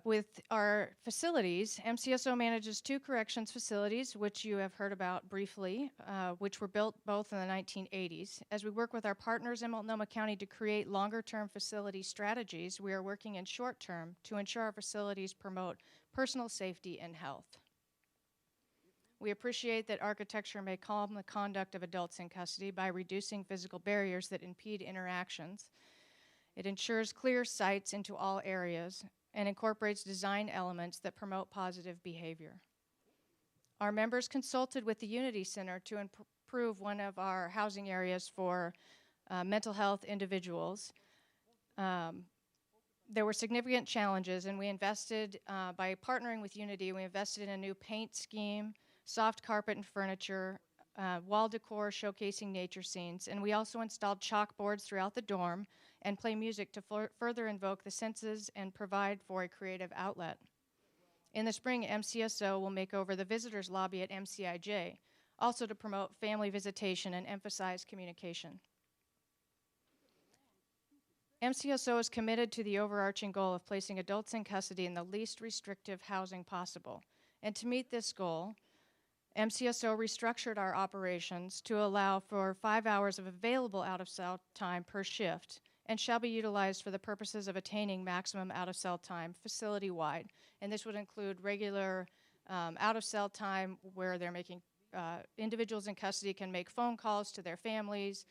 With our facilities, MCSO manages 2 corrections facilities, which you have heard about briefly, which were built both in the 1980s. As we work with our partners in Multnomah County to create longer-term facility strategies, we are working in short-term to ensure our facilities promote personal safety and health. We appreciate that architecture may calm the conduct of adults in custody by reducing physical barriers that impede interactions. It ensures clear sights into all areas and incorporates design elements that promote positive behavior. Our members consulted with the Unity Center to improve one of our housing areas for mental health individuals. There were significant challenges, and we invested, by partnering with Unity, we invested in a new paint scheme, soft carpet and furniture, wall decor showcasing nature scenes, and we also installed chalkboards throughout the dorm and play music to further invoke the senses and provide for a creative outlet. In the spring, MCSO will make over the visitors lobby at MCIJ, also to promote family visitation and emphasize communication. MCSO is committed to the overarching goal of placing adults in custody in the least restrictive housing possible. And to meet this goal, MCSO restructured our operations to allow for 5 hours of available out-of-cell time per shift and shall be utilized for the purposes of attaining maximum out-of-cell time facility-wide. And this would include regular out-of-cell time where they're making, individuals in custody can make phone calls to their families,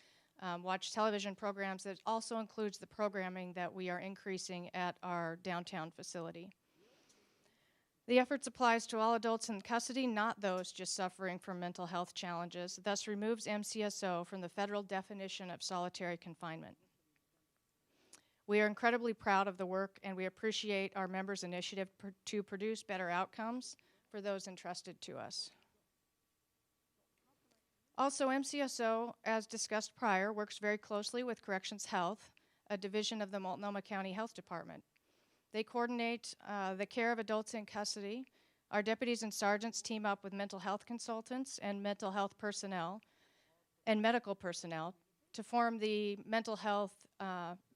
watch television programs. That also includes the programming that we are increasing at our downtown facility. The efforts applies to all adults in custody, not those just suffering from mental health challenges, thus removes MCSO from the federal definition of solitary confinement. We are incredibly proud of the work, and we appreciate our members' initiative to produce better outcomes for those entrusted to us. Also, MCSO, as discussed prior, works very closely with Corrections Health, a division of the Multnomah County Health Department. They coordinate the care of adults in custody. Our deputies and sergeants team up with mental health consultants and mental health personnel and medical personnel to form the mental health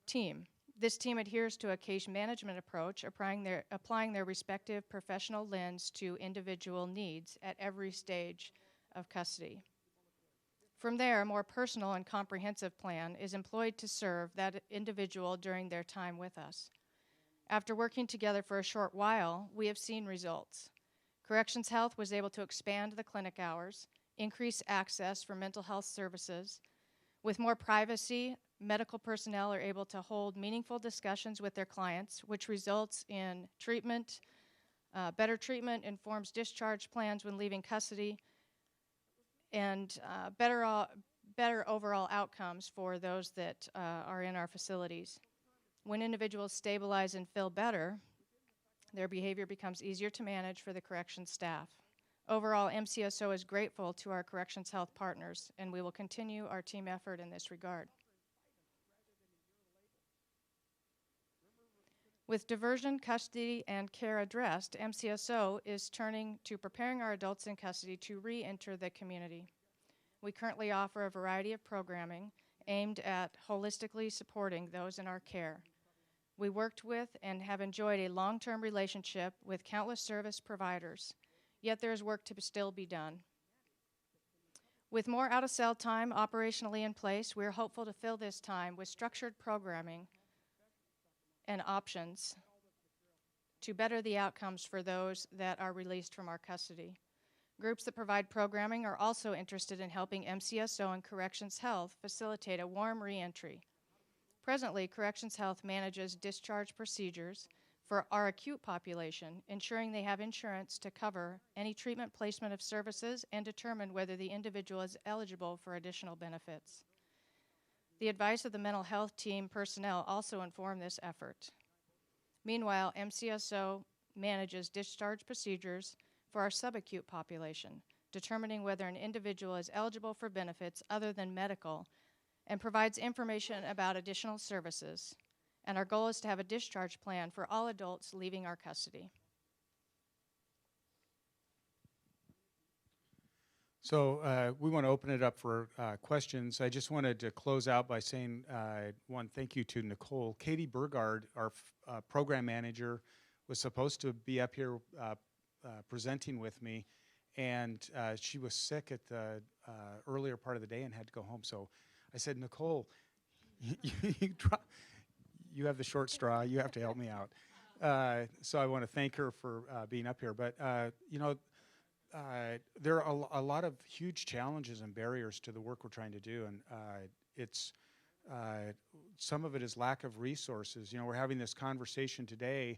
team. This team adheres to a case management approach, applying their respective professional lens to individual needs at every stage of custody. From there, a more personal and comprehensive plan is employed to serve that individual during their time with us. After working together for a short while, we have seen results. Corrections Health was able to expand the clinic hours, increase access for mental health services. With more privacy, medical personnel are able to hold meaningful discussions with their clients, which results in treatment. Better treatment informs discharge plans when leaving custody, and better overall outcomes for those that are in our facilities. When individuals stabilize and feel better, their behavior becomes easier to manage for the corrections staff. Overall, MCSO is grateful to our Corrections Health partners, and we will continue our team effort in this regard. With diversion, custody, and care addressed, MCSO is turning to preparing our adults in custody to re-enter the community. We currently offer a variety of programming aimed at holistically supporting those in our care. We worked with and have enjoyed a long-term relationship with countless service providers, yet there is work to still be done. With more out-of-cell time operationally in place, we are hopeful to fill this time with structured programming and options to better the outcomes for those that are released from our custody. Groups that provide programming are also interested in helping MCSO and Corrections Health facilitate a warm re-entry. Presently, Corrections Health manages discharge procedures for our acute population, ensuring they have insurance to cover any treatment placement of services and determine whether the individual is eligible for additional benefits. The advice of the mental health team personnel also inform this effort. Meanwhile, MCSO manages discharge procedures for our subacute population, determining whether an individual is eligible for benefits other than medical, and provides information about additional services. And our goal is to have a discharge plan for all adults leaving our custody. So we want to open it up for questions. I just wanted to close out by saying one thank you to Nicole. Katie Burgard, our program manager, was supposed to be up here presenting with me, and she was sick at the earlier part of the day and had to go home. So I said, Nicole, you have the short straw. You have to help me out. So I want to thank her for being up here. But, there are a lot of huge challenges and barriers to the work we're trying to do. And some of it is lack of resources. We're having this conversation today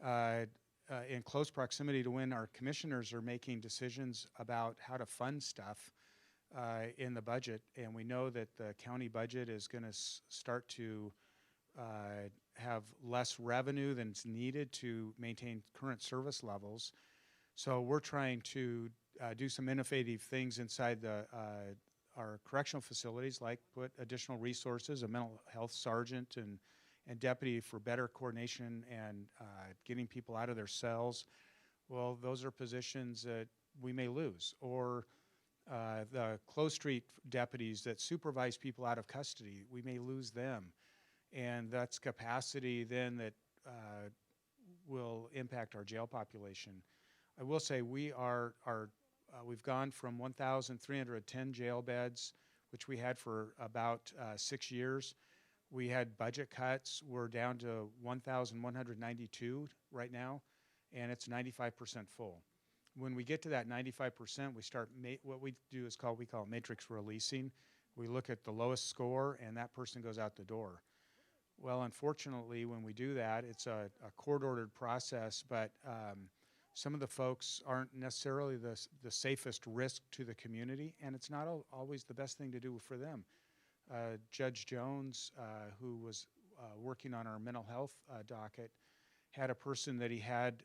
in close proximity to when our commissioners are making decisions about how to fund stuff in the budget, and we know that the county budget is going to start to have less revenue than's needed to maintain current service levels. So we're trying to do some innovative things inside our correctional facilities, like put additional resources, a mental health sergeant and deputy for better coordination and getting people out of their cells. Well, those are positions that we may lose. Or the close street deputies that supervise people out of custody, we may lose them. And that's capacity then that will impact our jail population. I will say we've gone from 1,310 jail beds, which we had for about 6 years. We had budget cuts. We're down to 1,192 right now, and it's 95% full. When we get to that 95%, we start what we do is we call it matrix releasing. We look at the lowest score, and that person goes out the door. Well, unfortunately, when we do that, it's a court-ordered process, but some of the folks aren't necessarily the safest risk to the community, and it's not always the best thing to do for them. Judge Jones, who was working on our mental health docket, had a person that he had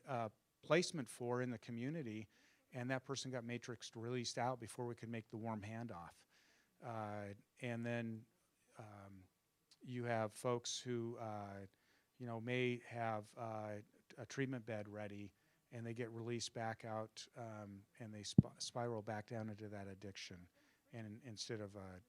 placement for in the community, and that person got matrixed, released out before we could make the warm handoff. And then you have folks who may have a treatment bed ready, and they get released back out, and they spiral back down into that addiction, and instead of a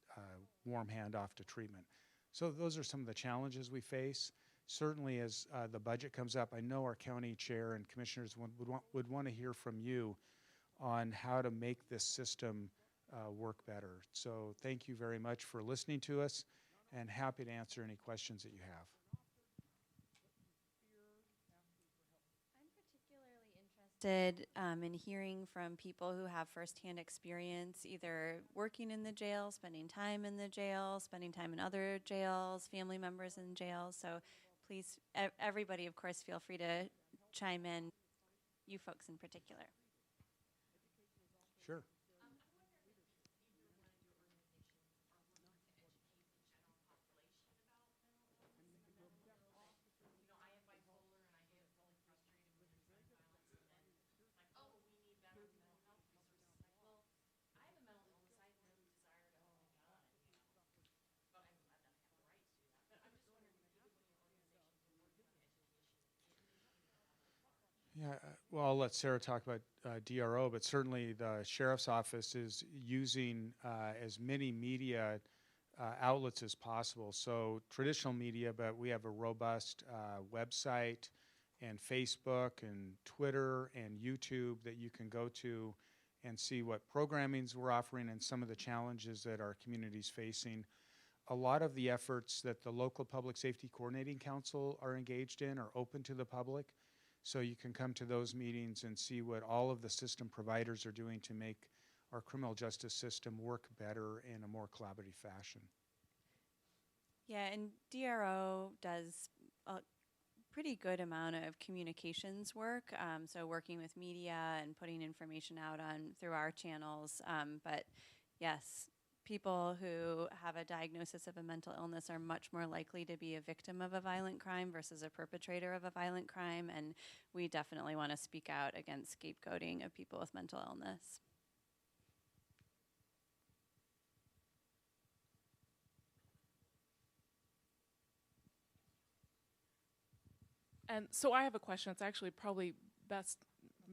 warm handoff to treatment. So those are some of the challenges we face. Certainly, as the budget comes up, I know our county chair and commissioners would want to hear from you on how to make this system work better. So thank you very much for listening to us, and happy to answer any questions that you have. Interested in hearing from people who have firsthand experience, either working in the jail, spending time in the jail, spending time in other jails, family members in jails. So please, everybody, of course, feel free to chime in, you folks in particular. Sure. Yeah, well, I'll let Sarah talk about DRO, but certainly the Sheriff's Office is using as many media outlets as possible. So traditional media, but we have a robust website and Facebook and Twitter and YouTube that you can go to and see what programmings we're offering and some of the challenges that our community's facing. A lot of the efforts that the local Public Safety Coordinating Council are engaged in are open to the public. So you can come to those meetings and see what all of the system providers are doing to make our criminal justice system work better in a more collaborative fashion. Yeah, and DRO does a pretty good amount of communications work, so working with media and putting information out through our channels. But yes, people who have a diagnosis of a mental illness are much more likely to be a victim of a violent crime versus a perpetrator of a violent crime, and we definitely want to speak out against scapegoating of people with mental illness. And so I have a question. It's actually probably best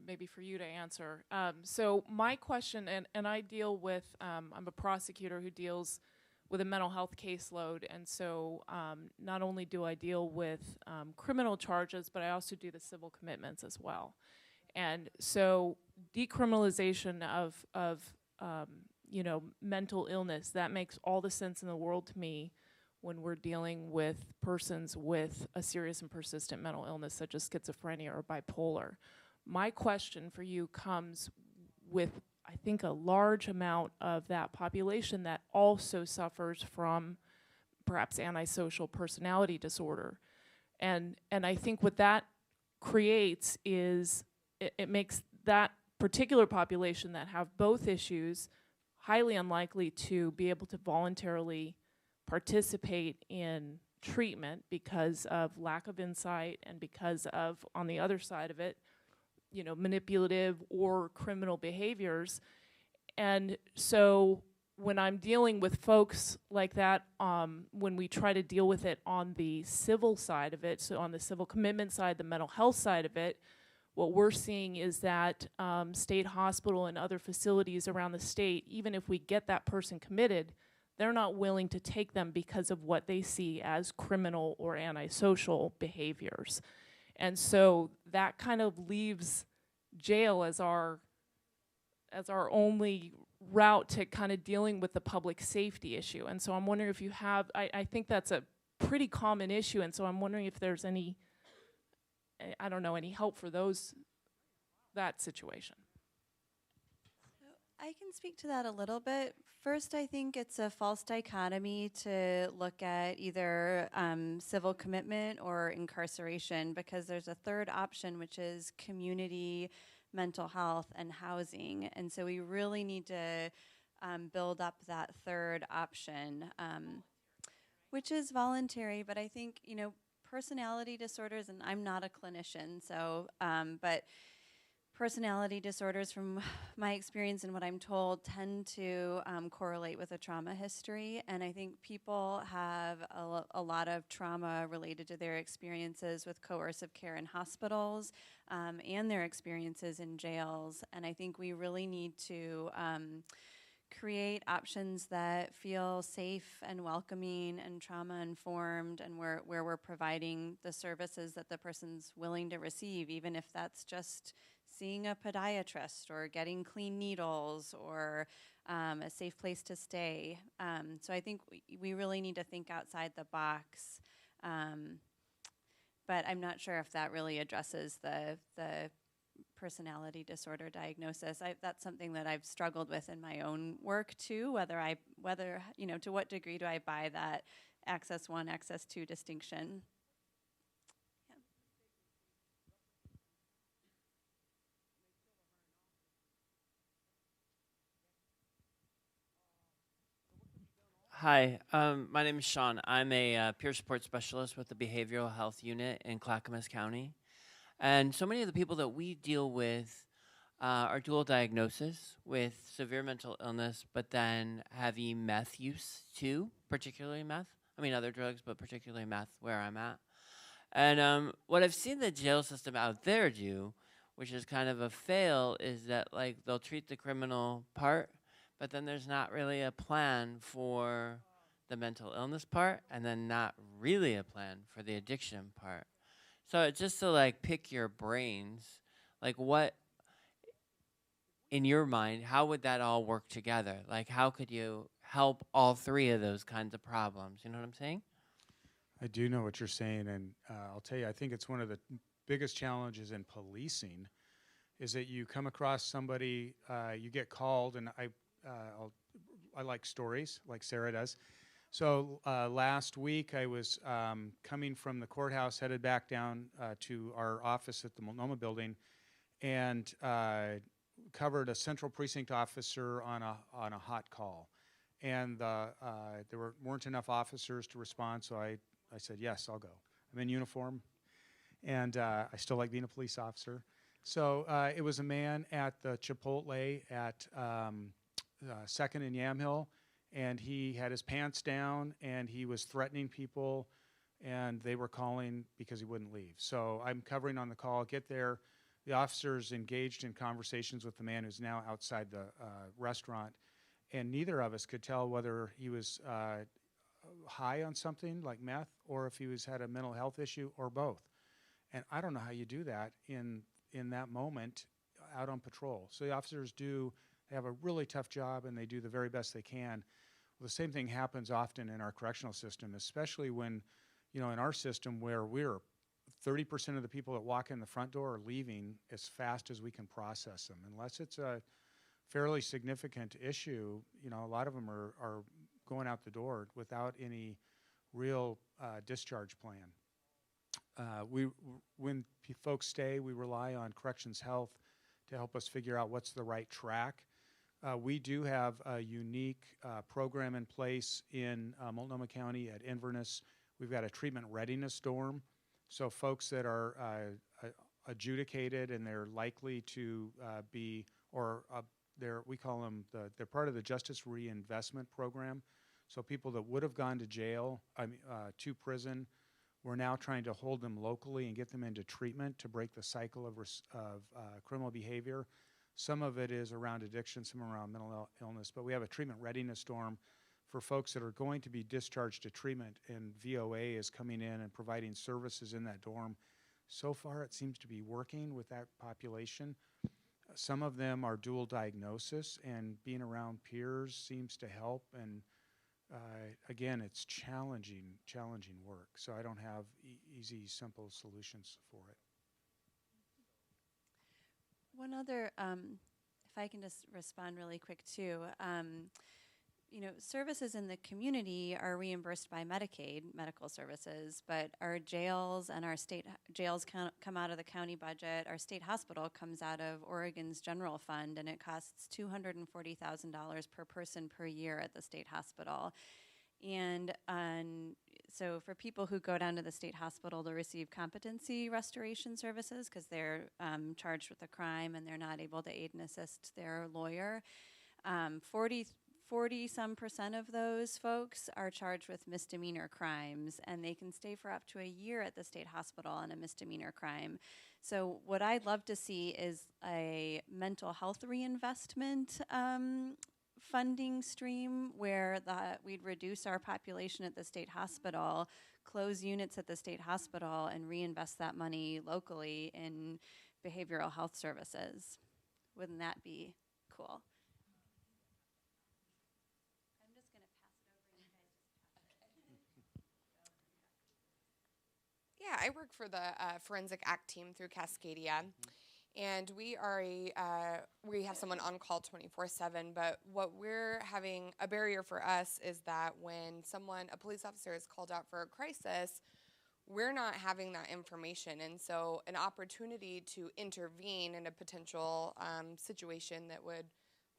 maybe for you to answer. So my question, and I deal with, I'm a prosecutor who deals with a mental health caseload, and so not only do I deal with criminal charges, but I also do the civil commitments as well. And so decriminalization of mental illness, that makes all the sense in the world to me when we're dealing with persons with a serious and persistent mental illness such as schizophrenia or bipolar. My question for you comes with, I think, a large amount of that population that also suffers from perhaps antisocial personality disorder. And I think what that creates is it makes that particular population that have both issues highly unlikely to be able to voluntarily participate in treatment because of lack of insight and because of, on the other side of it, manipulative or criminal behaviors. And so when I'm dealing with folks like that, when we try to deal with it on the civil side of it, so on the civil commitment side, the mental health side of it, what we're seeing is that state hospital and other facilities around the state, even if we get that person committed, they're not willing to take them because of what they see as criminal or antisocial behaviors. And so that kind of leaves jail as our only route to kind of dealing with the public safety issue. And so I'm wondering if you have, I think that's a pretty common issue, and so I'm wondering if there's any, any help for that situation. I can speak to that a little bit. First, I think it's a false dichotomy to look at either civil commitment or incarceration, because there's a third option, which is community mental health and housing. And so we really need to build up that third option. which is voluntary, but I think, personality disorders, and I'm not a clinician, so, but personality disorders, from my experience and what I'm told, tend to correlate with a trauma history. And I think people have a lot of trauma related to their experiences with coercive care in hospitals and their experiences in jails. And I think we really need to create options that feel safe and welcoming and trauma informed, and where we're providing the services that the person's willing to receive, even if that's just seeing a podiatrist or getting clean needles or a safe place to stay. So I think we really need to think outside the box. But I'm not sure if that really addresses the personality disorder diagnosis. That's something that I've struggled with in my own work too, whether to what degree do I buy that access 1, access 2 distinction. Hi, my name is Sean. I'm a peer support specialist with the Behavioral Health Unit in Clackamas County. And so many of the people that we deal with are dual diagnosis with severe mental illness, but then heavy meth use too, particularly meth. I mean, other drugs, but particularly meth where I'm at. And what I've seen the jail system out there do, which is kind of a fail, is that like they'll treat the criminal part, but then there's not really a plan for the mental illness part, and then not really a plan for the addiction part. So it's just to like pick your brains, like what, in your mind, how would that all work together? Like how could you help all three of those kinds of problems? You know what I'm saying? I do know what you're saying, and I'll tell you, I think it's one of the biggest challenges in policing is that you come across somebody, you get called, and I like stories, like Sarah does. So last week I was coming from the courthouse, headed back down to our office at the Multnomah building, and covered a central precinct officer on a hot call. And there weren't enough officers to respond, so I said, yes, I'll go. I'm in uniform, and I still like being a police officer. So it was a man at the Chipotle at 2nd and Yamhill, and he had his pants down, and he was threatening people, and they were calling because he wouldn't leave. So I'm covering on the call, get there. The officers engaged in conversations with the man who's now outside the restaurant, and neither of us could tell whether he was high on something like meth or if he had a mental health issue or both. And I don't know how you do that in that moment out on patrol. So the officers they have a really tough job, and they do the very best they can. Well, the same thing happens often in our correctional system, especially when, in our system where we're 30% of the people that walk in the front door are leaving as fast as we can process them. Unless it's a fairly significant issue, a lot of them are going out the door without any real discharge plan. When folks stay, we rely on Corrections Health to help us figure out what's the right track. We do have a unique program in place in Multnomah County at Inverness. We've got a treatment readiness dorm. So folks that are adjudicated and they're likely to be, or we call them, they're part of the Justice Reinvestment Program. So people that would have gone to jail, to prison, we're now trying to hold them locally and get them into treatment to break the cycle of criminal behavior. Some of it is around addiction, some around mental illness, but we have a treatment readiness dorm for folks that are going to be discharged to treatment, and VOA is coming in and providing services in that dorm. So far, it seems to be working with that population. Some of them are dual diagnosis, and being around peers seems to help. And again, it's challenging work. So I don't have easy, simple solutions for it. One other, if I can just respond really quick too. Services in the community are reimbursed by Medicaid, medical services, but our jails and our state jails come out of the county budget. Our state hospital comes out of Oregon's general fund, and it costs $240,000 per person per year at the state hospital. And so for people who go down to the state hospital to receive competency restoration services because they're charged with a crime and they're not able to aid and assist their lawyer, 40 some percent of those folks are charged with misdemeanor crimes, and they can stay for up to a year at the state hospital on a misdemeanor crime. So what I'd love to see is a mental health reinvestment funding stream where we'd reduce our population at the state hospital, close units at the state hospital, and reinvest that money locally in behavioral health services. Wouldn't that be cool? I'm just going to pass it over and you guys just pass it. Yeah, I work for the Forensic Act team through Cascadia, and we have someone on call 24/7. But what we're having a barrier for us is that when a police officer is called out for a crisis, we're not having that information, and so an opportunity to intervene in a potential situation that would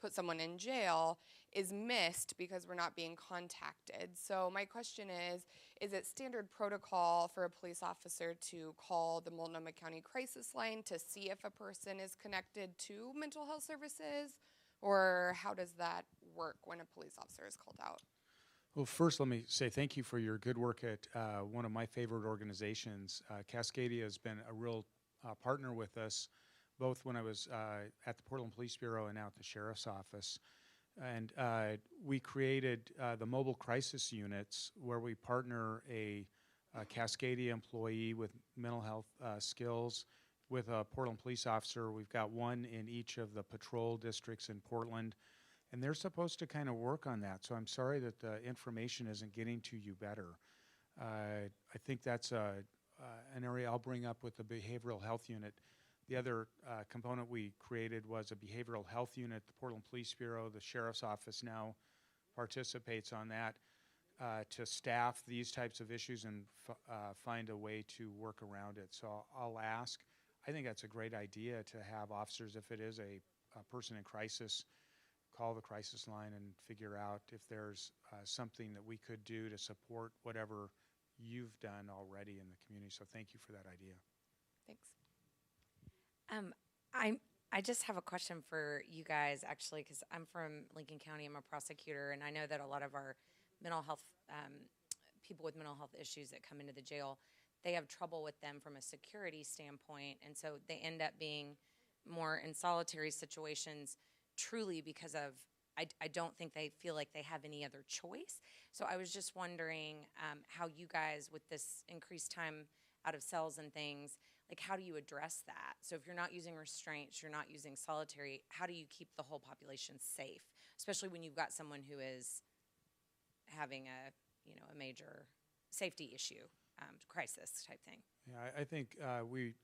put someone in jail is missed because we're not being contacted. So my question is it standard protocol for a police officer to call the Multnomah County Crisis Line to see if a person is connected to mental health services? Or how does that work when a police officer is called out? Well, first, let me say thank you for your good work at one of my favorite organizations. Cascadia has been a real partner with us, both when I was at the Portland Police Bureau and now at the Sheriff's Office. And we created the mobile crisis units where we partner a Cascadia employee with mental health skills with a Portland police officer. We've got one in each of the patrol districts in Portland, and they're supposed to kind of work on that. So I'm sorry that the information isn't getting to you better. I think that's an area I'll bring up with the behavioral health unit. The other component we created was a behavioral health unit. The Portland Police Bureau, the Sheriff's Office now participates on that to staff these types of issues and find a way to work around it. So I'll ask. I think that's a great idea to have officers, if it is a person in crisis, call the crisis line and figure out if there's something that we could do to support whatever you've done already in the community. So thank you for that idea. Thanks. I just have a question for you guys, actually, because I'm from Lincoln County. I'm a prosecutor, and I know that a lot of our mental health people with mental health issues that come into the jail, they have trouble with them from a security standpoint, and so they end up being more in solitary situations truly because of I don't think they feel like they have any other choice. So I was just wondering how you guys, with this increased time out of cells and things, like how do you address that? So if you're not using restraints, you're not using solitary, how do you keep the whole population safe, especially when you've got someone who is having a major safety issue, crisis type thing? Yeah, I think we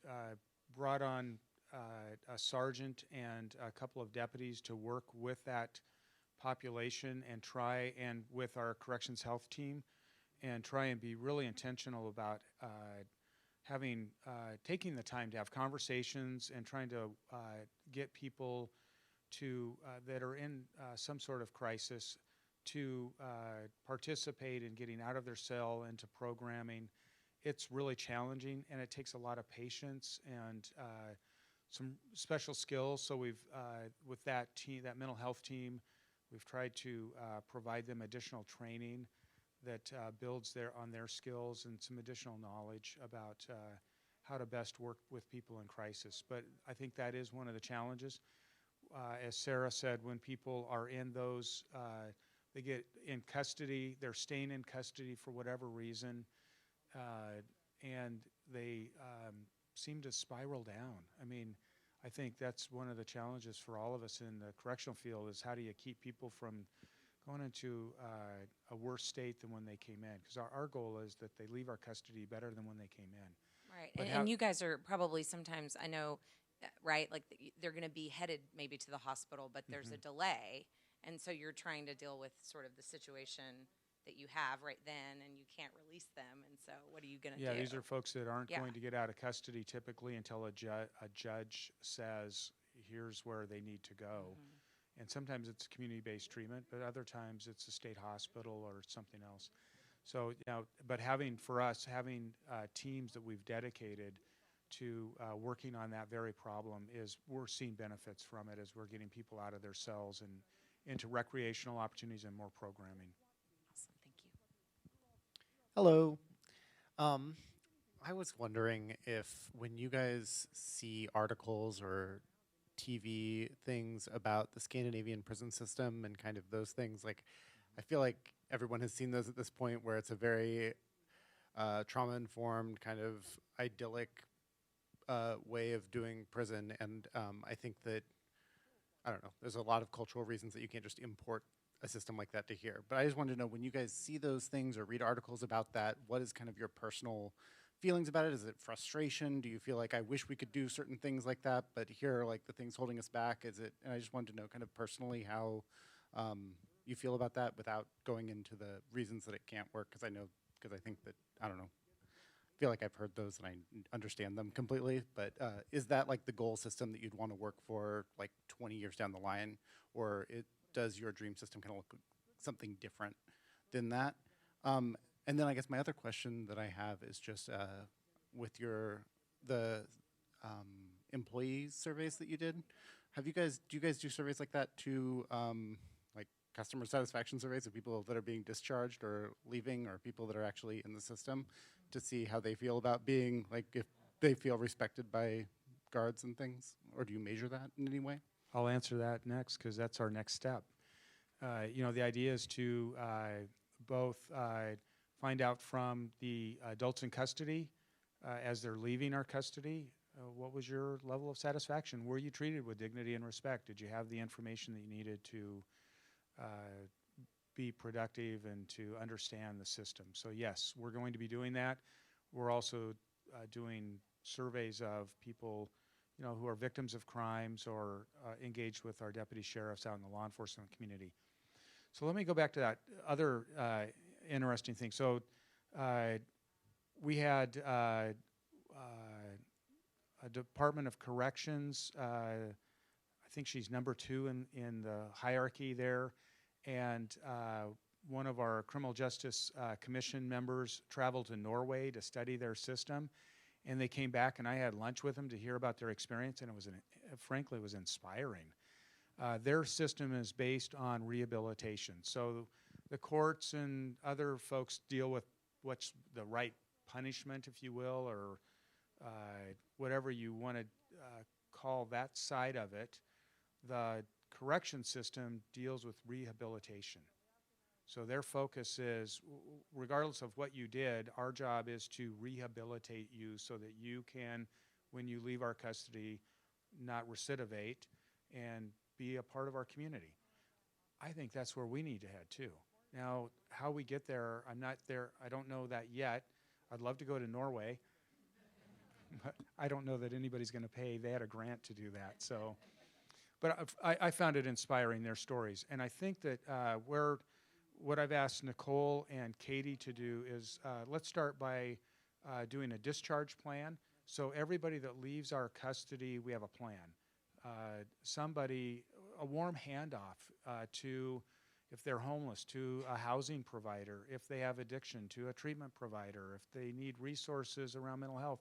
brought on a sergeant and a couple of deputies to work with that population and with our corrections health team and try and be really intentional about taking the time to have conversations and trying to get people that are in some sort of crisis to participate in getting out of their cell into programming. It's really challenging, and it takes a lot of patience and some special skills. So we've, with that team, that mental health team, we've tried to provide them additional training that builds on their skills and some additional knowledge about how to best work with people in crisis. But I think that is one of the challenges. As Sarah said, when people are in those, they get in custody, they're staying in custody for whatever reason, and they seem to spiral down. I mean, I think that's one of the challenges for all of us in the correctional field is how do you keep people from going into a worse state than when they came in? Because our goal is that they leave our custody better than when they came in. Right, and you guys are probably sometimes, I know, right, like they're going to be headed maybe to the hospital, but there's a delay, and so you're trying to deal with sort of the situation that you have right then, and you can't release them, and so what are you going to do? Yeah, these are folks that aren't going to get out of custody typically until a judge says, here's where they need to go. And sometimes it's community-based treatment, but other times it's a state hospital or something else. So, but for us, having teams that we've dedicated to working on that very problem we're seeing benefits from it as we're getting people out of their cells and into recreational opportunities and more programming. Awesome, thank you. Hello. I was wondering if when you guys see articles or TV things about the Scandinavian prison system and kind of those things, like, I feel like everyone has seen those at this point where it's a very trauma-informed, kind of idyllic way of doing prison. And I think that, I don't know, there's a lot of cultural reasons that you can't just import a system like that to here. But I just wanted to know, when you guys see those things or read articles about that, what is kind of your personal feelings about it? Is it frustration? Do you feel like, I wish we could do certain things like that, but here are like the things holding us back? And I just wanted to know kind of personally how you feel about that without going into the reasons that it can't work, because I think that, I don't know, I feel like I've heard those and I understand them completely, but is that like the goal system that you'd want to work for like 20 years down the line, or does your dream system kind of look something different than that? And then I guess my other question that I have is just with the employee surveys that you did. Do you guys do surveys like that to like customer satisfaction surveys of people that are being discharged or leaving, or people that are actually in the system, to see how they feel about being, like, if they feel respected by guards and things? Or do you measure that in any way? I'll answer that next because that's our next step. The idea is to both find out from the adults in custody as they're leaving our custody, what was your level of satisfaction? Were you treated with dignity and respect? Did you have the information that you needed to be productive and to understand the system? So yes, we're going to be doing that. We're also doing surveys of people who are victims of crimes or engaged with our deputy sheriffs out in the law enforcement community. So let me go back to that other interesting thing. So we had a Department of Corrections. I think she's number 2 in the hierarchy there. And one of our Criminal Justice Commission members traveled to Norway to study their system. And they came back, and I had lunch with them to hear about their experience, and frankly, it was inspiring. Their system is based on rehabilitation. So the courts and other folks deal with what's the right punishment, if you will, or whatever you want to call that side of it. The correction system deals with rehabilitation. So their focus is, regardless of what you did, our job is to rehabilitate you so that you can, when you leave our custody, not recidivate and be a part of our community. I think that's where we need to head too. Now, how we get there, I'm not there. I don't know that yet. I'd love to go to Norway, but I don't know that anybody's going to pay. They had a grant to do that. So, but I found it inspiring, their stories. And I think that what I've asked Nicole and Katie to do is let's start by doing a discharge plan. So everybody that leaves our custody, we have a plan. A warm handoff to, if they're homeless, to a housing provider, if they have addiction, to a treatment provider, if they need resources around mental health.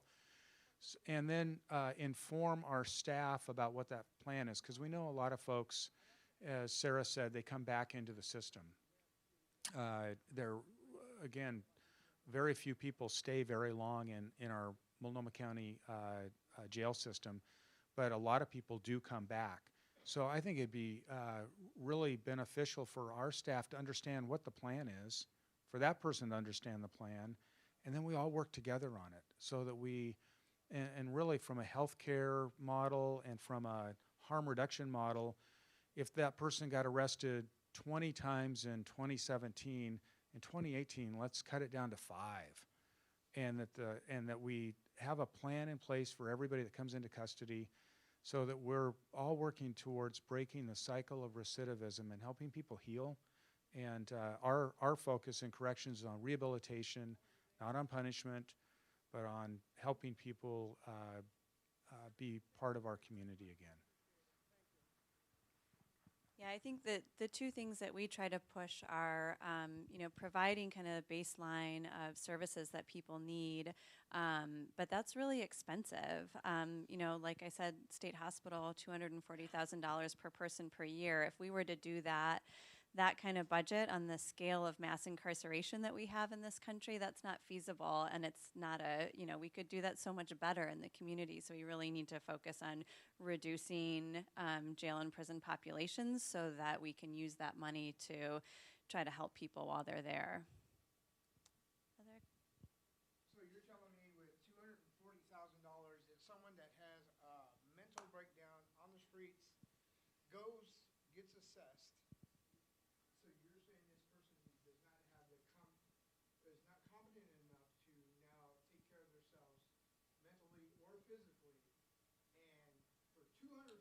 And then inform our staff about what that plan is, because we know a lot of folks, as Sarah said, they come back into the system. Again, very few people stay very long in our Multnomah County jail system, but a lot of people do come back. So I think it'd be really beneficial for our staff to understand what the plan is, for that person to understand the plan, and then we all work together on it so that and really from a healthcare model and from a harm reduction model, if that person got arrested 20 times in 2017, in 2018, let's cut it down to 5. And that we have a plan in place for everybody that comes into custody so that we're all working towards breaking the cycle of recidivism and helping people heal. And our focus in corrections is on rehabilitation, not on punishment, but on helping people be part of our community again. Yeah, I think that the two things that we try to push are, providing kind of baseline of services that people need, but that's really expensive. Like I said, state hospital, $240,000 per person per year. If we were to do that kind of budget on the scale of mass incarceration that we have in this country, that's not feasible. And it's not we could do that so much better in the community. So we really need to focus on reducing jail and prison populations so that we can use that money to try to help people while they're there. Other So you're telling me with $240,000 that someone that has a mental breakdown on the streets gets assessed. So you're saying this person does not have is not competent enough to now take care of themselves mentally or physically, and for $240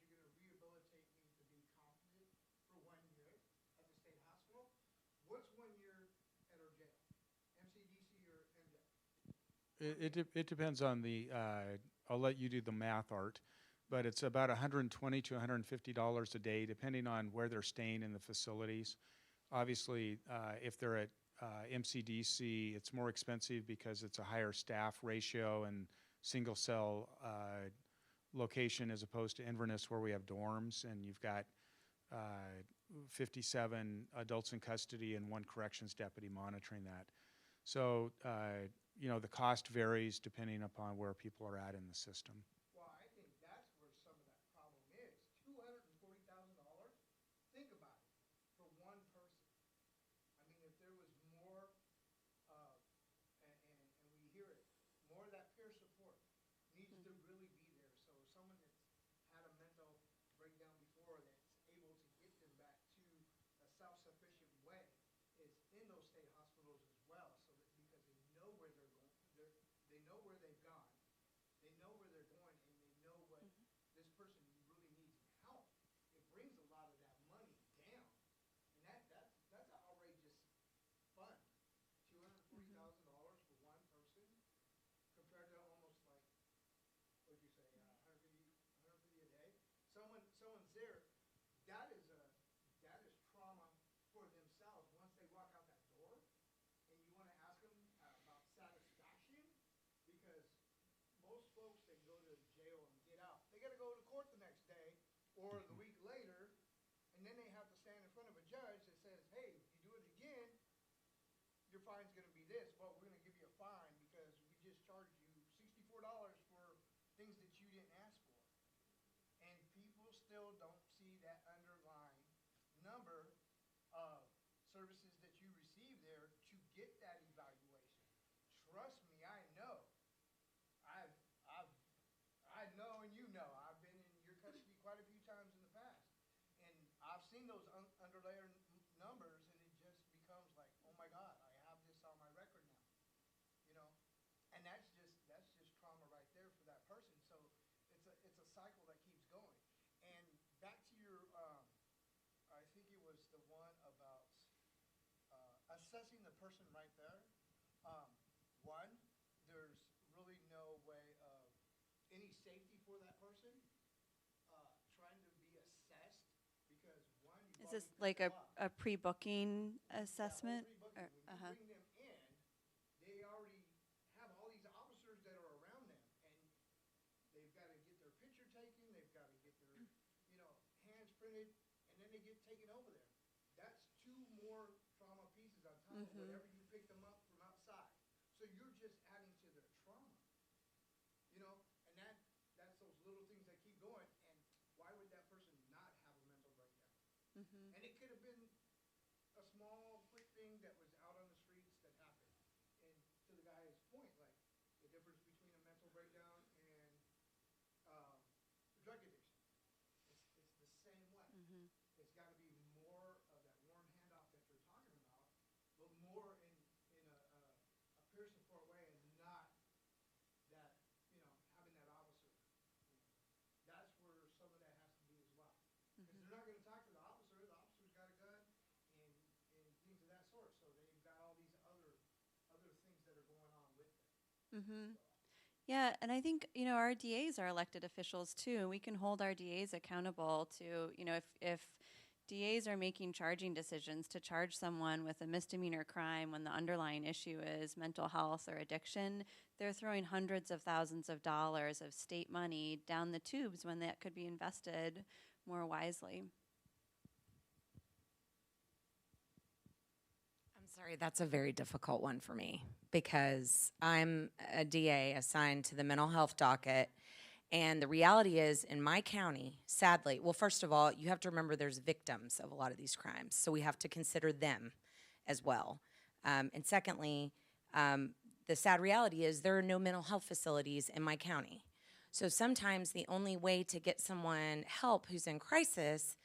you're going to rehabilitate me to be competent for 1 year at the state hospital? What's 1 year at our jail? MCDC or MJ? It depends on the, I'll let you do the math, Art, but it's about $120 to $150 a day, depending on where they're staying in the facilities. Obviously, if they're at MCDC, it's more expensive because it's a higher staff ratio and single cell location as opposed to Inverness where we have dorms and you've got 57 adults in custody and 1 corrections deputy monitoring that. So, the cost varies depending upon where people are at in the system. Well, I think that's where some of that problem is. $240,000? Think about it, for one person. I mean, if there was more, and we hear it, more of that peer support needs to really be there. So someone that's had a mental breakdown before that's able to get them back to a self-sufficient way is in those state hospitals as well, so that because they know where they're going, they know where they've gone, they know where they're going, and they know what this person really needs in help. It brings a lot of that money down, and that's an outrageous fund. $240,000 for one person compared to almost like, what'd you say, 150 a day. Someone's there. That is trauma for themselves once they walk out that door, and you want to ask them about satisfaction, because most folks that go to jail and get out, they got to go to court the next day or the week later, and then they have to stand in front of a judge that says, hey, if you do it again, your fine's going to be this. Well, we're going to give you a fine because we just charged you $64 for things that you didn't ask for. And people still don't see that underlying number of services that you receive there to get that evaluation. Trust me, I know. I know, and you know. I've been in your custody quite a few times in the past, and I've seen those underlayer numbers, and it just becomes like, oh my God, I have this on my record now, and that's just trauma right there for that person. So it's a cycle that keeps going. And back to your, I think it was the one about assessing the person right there. One, there's really no way of any safety for that person trying to be assessed, because one, Is this like a pre-booking assessment? When you bring them in, they already have all these officers that are around them, and they've got to get their picture taken, they've got to get their, hands printed, and then they get taken over there. That's 2 more trauma pieces on top of whatever you pick them up from outside. So you're just adding to their trauma, and that's those little things that keep going. And why would that person not have a mental breakdown? And it could have been a small, quick thing that was out on the streets that happened. And to the guy's point, like the difference between a mental breakdown and drug addiction, it's the same way. It's got to be more of that warm handoff that you're talking about, but more in a peer support way, and not that, having that officer. That's where some of that has to be as well. Because they're not going to talk to the officer. The officer's got a gun and things of that sort. So they've got all these other things that are going on with them. So. Yeah, and I think, our DAs are elected officials too, and we can hold our DAs accountable to, if DAs are making charging decisions to charge someone with a misdemeanor crime when the underlying issue is mental health or addiction, they're throwing hundreds of thousands of dollars of state money down the tubes when that could be invested more wisely. I'm sorry, that's a very difficult one for me because I'm a DA assigned to the mental health docket. And the reality is, in my county, sadly, well, first of all, you have to remember there's victims of a lot of these crimes. So we have to consider them as well. And secondly, the sad reality is there are no mental health facilities in my county. So sometimes the only way to get someone help who's in crisis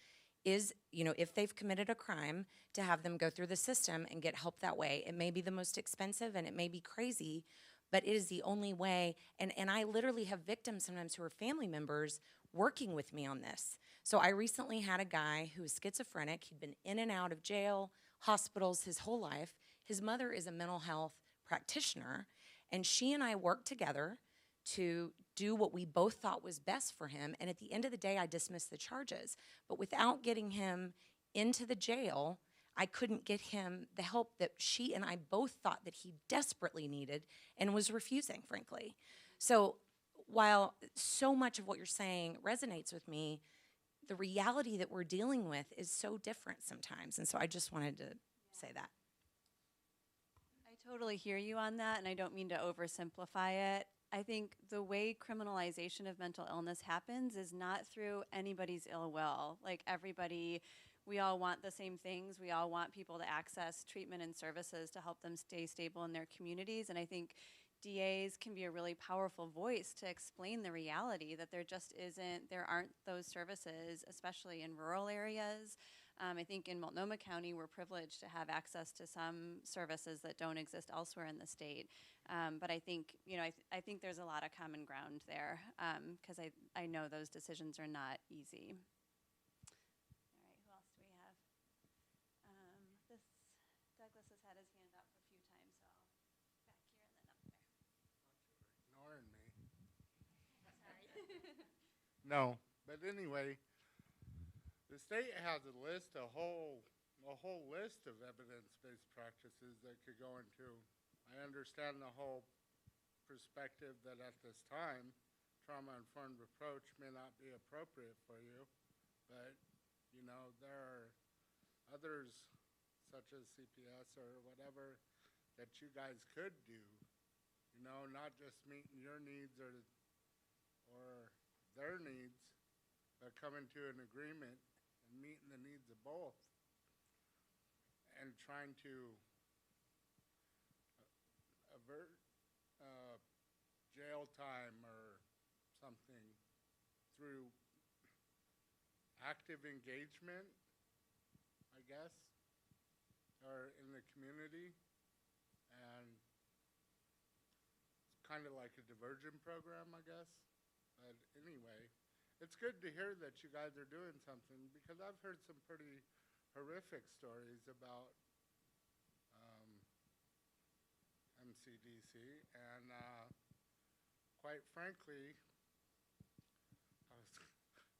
is, if they've committed a crime, to have them go through the system and get help that way. It may be the most expensive and it may be crazy, but it is the only way. And I literally have victims sometimes who are family members working with me on this. So I recently had a guy who was schizophrenic. He'd been in and out of jail, hospitals his whole life. His mother is a mental health practitioner, and she and I worked together to do what we both thought was best for him. And at the end of the day, I dismissed the charges. But without getting him into the jail, I couldn't get him the help that she and I both thought that he desperately needed and was refusing, frankly. So while so much of what you're saying resonates with me, the reality that we're dealing with is so different sometimes. And so I just wanted to say that. I totally hear you on that, and I don't mean to oversimplify it. I think the way criminalization of mental illness happens is not through anybody's ill will. Like everybody, we all want the same things. We all want people to access treatment and services to help them stay stable in their communities. And I think DAs can be a really powerful voice to explain the reality that there aren't those services, especially in rural areas. I think in Multnomah County, we're privileged to have access to some services that don't exist elsewhere in the state. But I think, I think there's a lot of common ground there because I know those decisions are not easy. All right, who else do we have? Douglas has had his hand up a few times, so back here and then up there. Ignoring me. No, but anyway, the state has a whole list of evidence-based practices that could go into. I understand the whole perspective that at this time, trauma-informed approach may not be appropriate for you, but there are others such as CPS or whatever that you guys could do. Not just meeting your needs or their needs, but coming to an agreement and meeting the needs of both and trying to avert jail time or something through active engagement, I guess, or in the community. And it's kind of like a diversion program, I guess. But anyway, it's good to hear that you guys are doing something because I've heard some pretty horrific stories about MCDC, and quite frankly,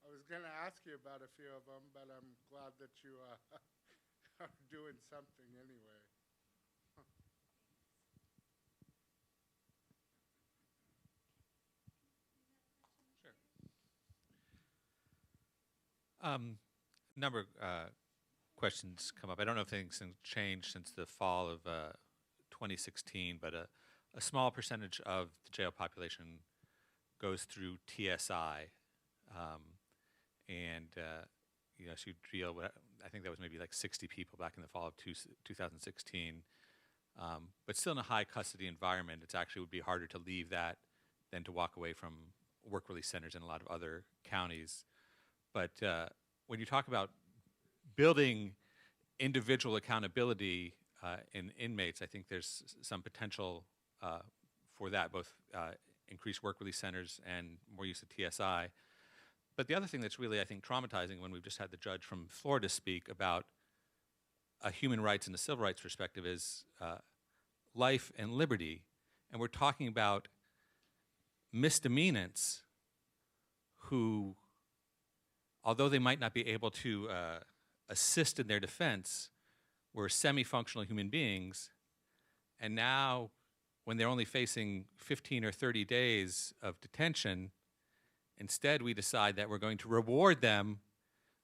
I was going to ask you about a few of them, but I'm glad that you are doing something anyway. Number of questions come up. I don't know if things have changed since the fall of 2016, but a small percentage of the jail population goes through TSI, and so you deal with, I think that was maybe like 60 people back in the fall of 2016, but still in a high custody environment. It's actually would be harder to leave that than to walk away from work release centers in a lot of other counties. But when you talk about building individual accountability in inmates, I think there's some potential for that, both increased work release centers and more use of TSI. But the other thing that's really, I think, traumatizing when we've just had the judge from Florida speak about a human rights and a civil rights perspective is life and liberty. And we're talking about misdemeanants who, although they might not be able to assist in their defense, were semi-functional human beings, and now when they're only facing 15 or 30 days of detention, instead we decide that we're going to reward them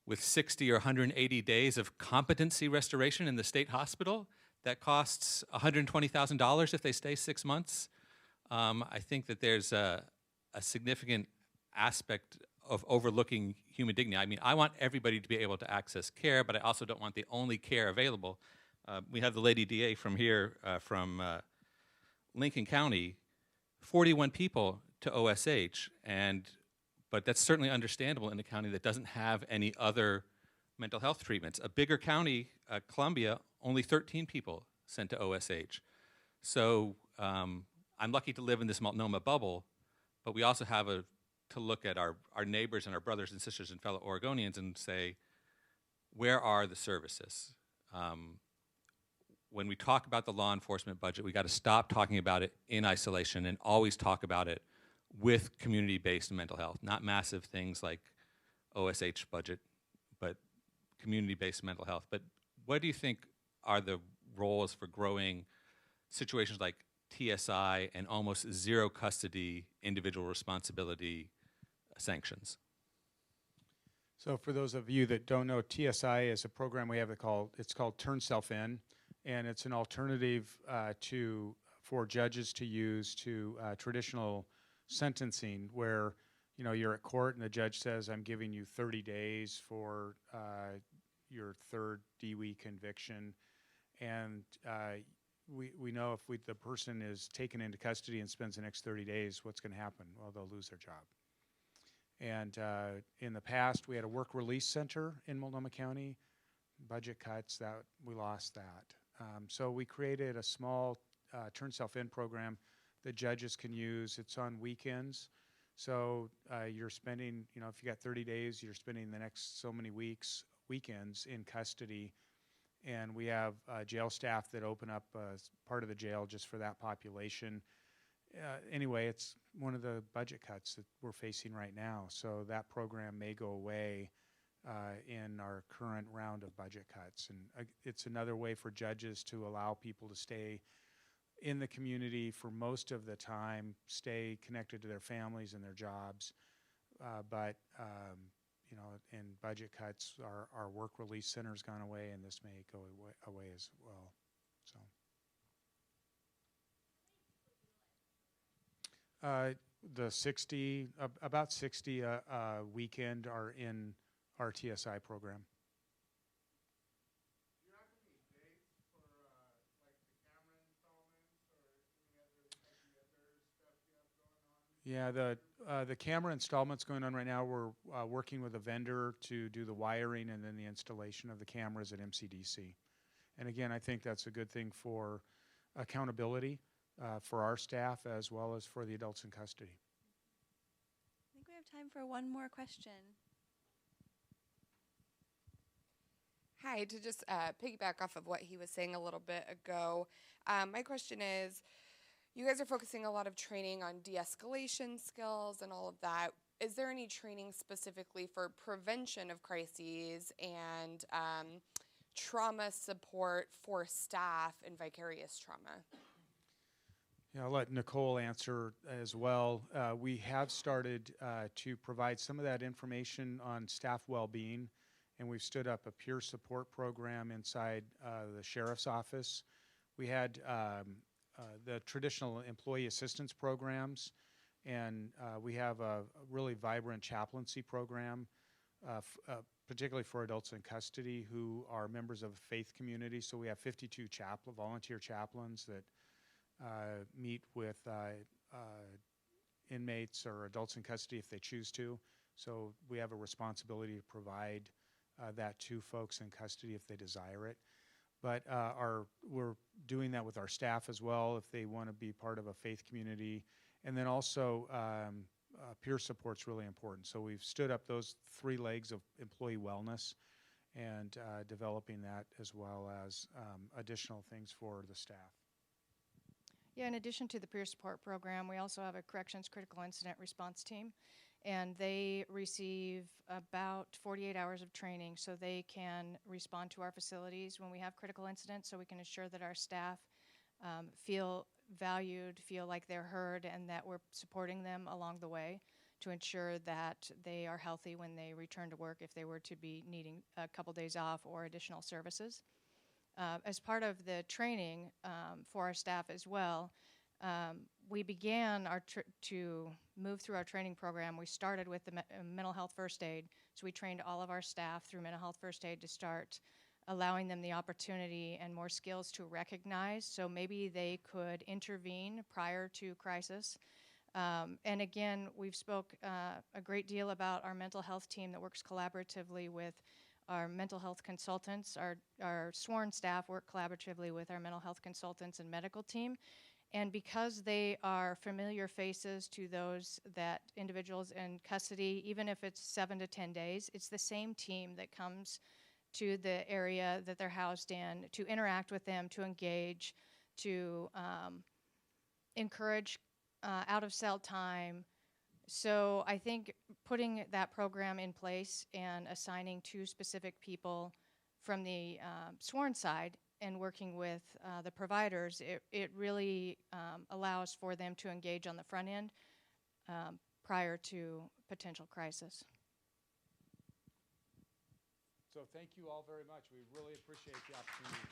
with 60 or 180 days of competency restoration in the state hospital that costs $120,000 if they stay 6 months. I think that there's a significant aspect of overlooking human dignity. I mean, I want everybody to be able to access care, but I also don't want the only care available. We have the lady DA from here, from Lincoln County, 41 people to OSH, but that's certainly understandable in a county that doesn't have any other mental health treatments. A bigger county, Columbia, only 13 people sent to OSH. So I'm lucky to live in this Multnomah bubble, but we also have to look at our neighbors and our brothers and sisters and fellow Oregonians and say, where are the services? When we talk about the law enforcement budget, we got to stop talking about it in isolation and always talk about it with community-based mental health, not massive things like OSH budget, but community-based mental health. But what do you think are the roles for growing situations like TSI and almost zero custody individual responsibility sanctions? So for those of you that don't know, TSI is a program we have it's called Turn Self In, and it's an alternative for judges to use to traditional sentencing, where you're at court and the judge says, I'm giving you 30 days for your third DWI conviction, and we know if the person is taken into custody and spends the next 30 days, what's going to happen? Well, they'll lose their job. And in the past, we had a work release center in Multnomah County. Budget cuts, that we lost that. So we created a small Turn Self In program that judges can use. It's on weekends. So you're spending, if you got 30 days, you're spending the next so many weekends in custody. And we have jail staff that open up part of the jail just for that population. Anyway, it's one of the budget cuts that we're facing right now. So that program may go away in our current round of budget cuts. And it's another way for judges to allow people to stay in the community for most of the time, stay connected to their families and their jobs. But in budget cuts, our work release center's gone away, and this may go away as well. So. About 60 a weekend are in our TSI program. Do you have any dates for like the camera installments or any other stuff you have going on? Yeah, the camera installments going on right now. We're working with a vendor to do the wiring and then the installation of the cameras at MCDC. And again, I think that's a good thing for accountability for our staff as well as for the adults in custody. I think we have time for one more question. Hi, to just piggyback off of what he was saying a little bit ago, my question is, you guys are focusing a lot of training on de-escalation skills and all of that. Is there any training specifically for prevention of crises and trauma support for staff and vicarious trauma? Yeah, I'll let Nicole answer as well. We have started to provide some of that information on staff well-being, and we've stood up a peer support program inside the sheriff's office. We had the traditional employee assistance programs, and we have a really vibrant chaplaincy program, particularly for adults in custody who are members of a faith community. So we have 52 volunteer chaplains that meet with inmates or adults in custody if they choose to. So we have a responsibility to provide that to folks in custody if they desire it. But we're doing that with our staff as well if they want to be part of a faith community. And then also peer support's really important. So we've stood up those 3 legs of employee wellness and developing that as well as additional things for the staff. Yeah, in addition to the peer support program, we also have a corrections critical incident response team, and they receive about 48 hours of training so they can respond to our facilities when we have critical incidents, so we can ensure that our staff feel valued, feel like they're heard, and that we're supporting them along the way to ensure that they are healthy when they return to work if they were to be needing a couple days off or additional services. As part of the training for our staff as well, we began to move through our training program. We started with the mental health first aid. So we trained all of our staff through mental health first aid to start allowing them the opportunity and more skills to recognize. So maybe they could intervene prior to crisis. And again, we've spoke a great deal about our mental health team that works collaboratively with our mental health consultants. Our sworn staff work collaboratively with our mental health consultants and medical team. And because they are familiar faces to those that individuals in custody, even if it's 7 to 10 days, it's the same team that comes to the area that they're housed in to interact with them, to engage, to encourage out-of-cell time. So I think putting that program in place and assigning 2 specific people from the sworn side and working with the providers, it really allows for them to engage on the front end prior to potential crisis. So thank you all very much. We really appreciate the opportunity.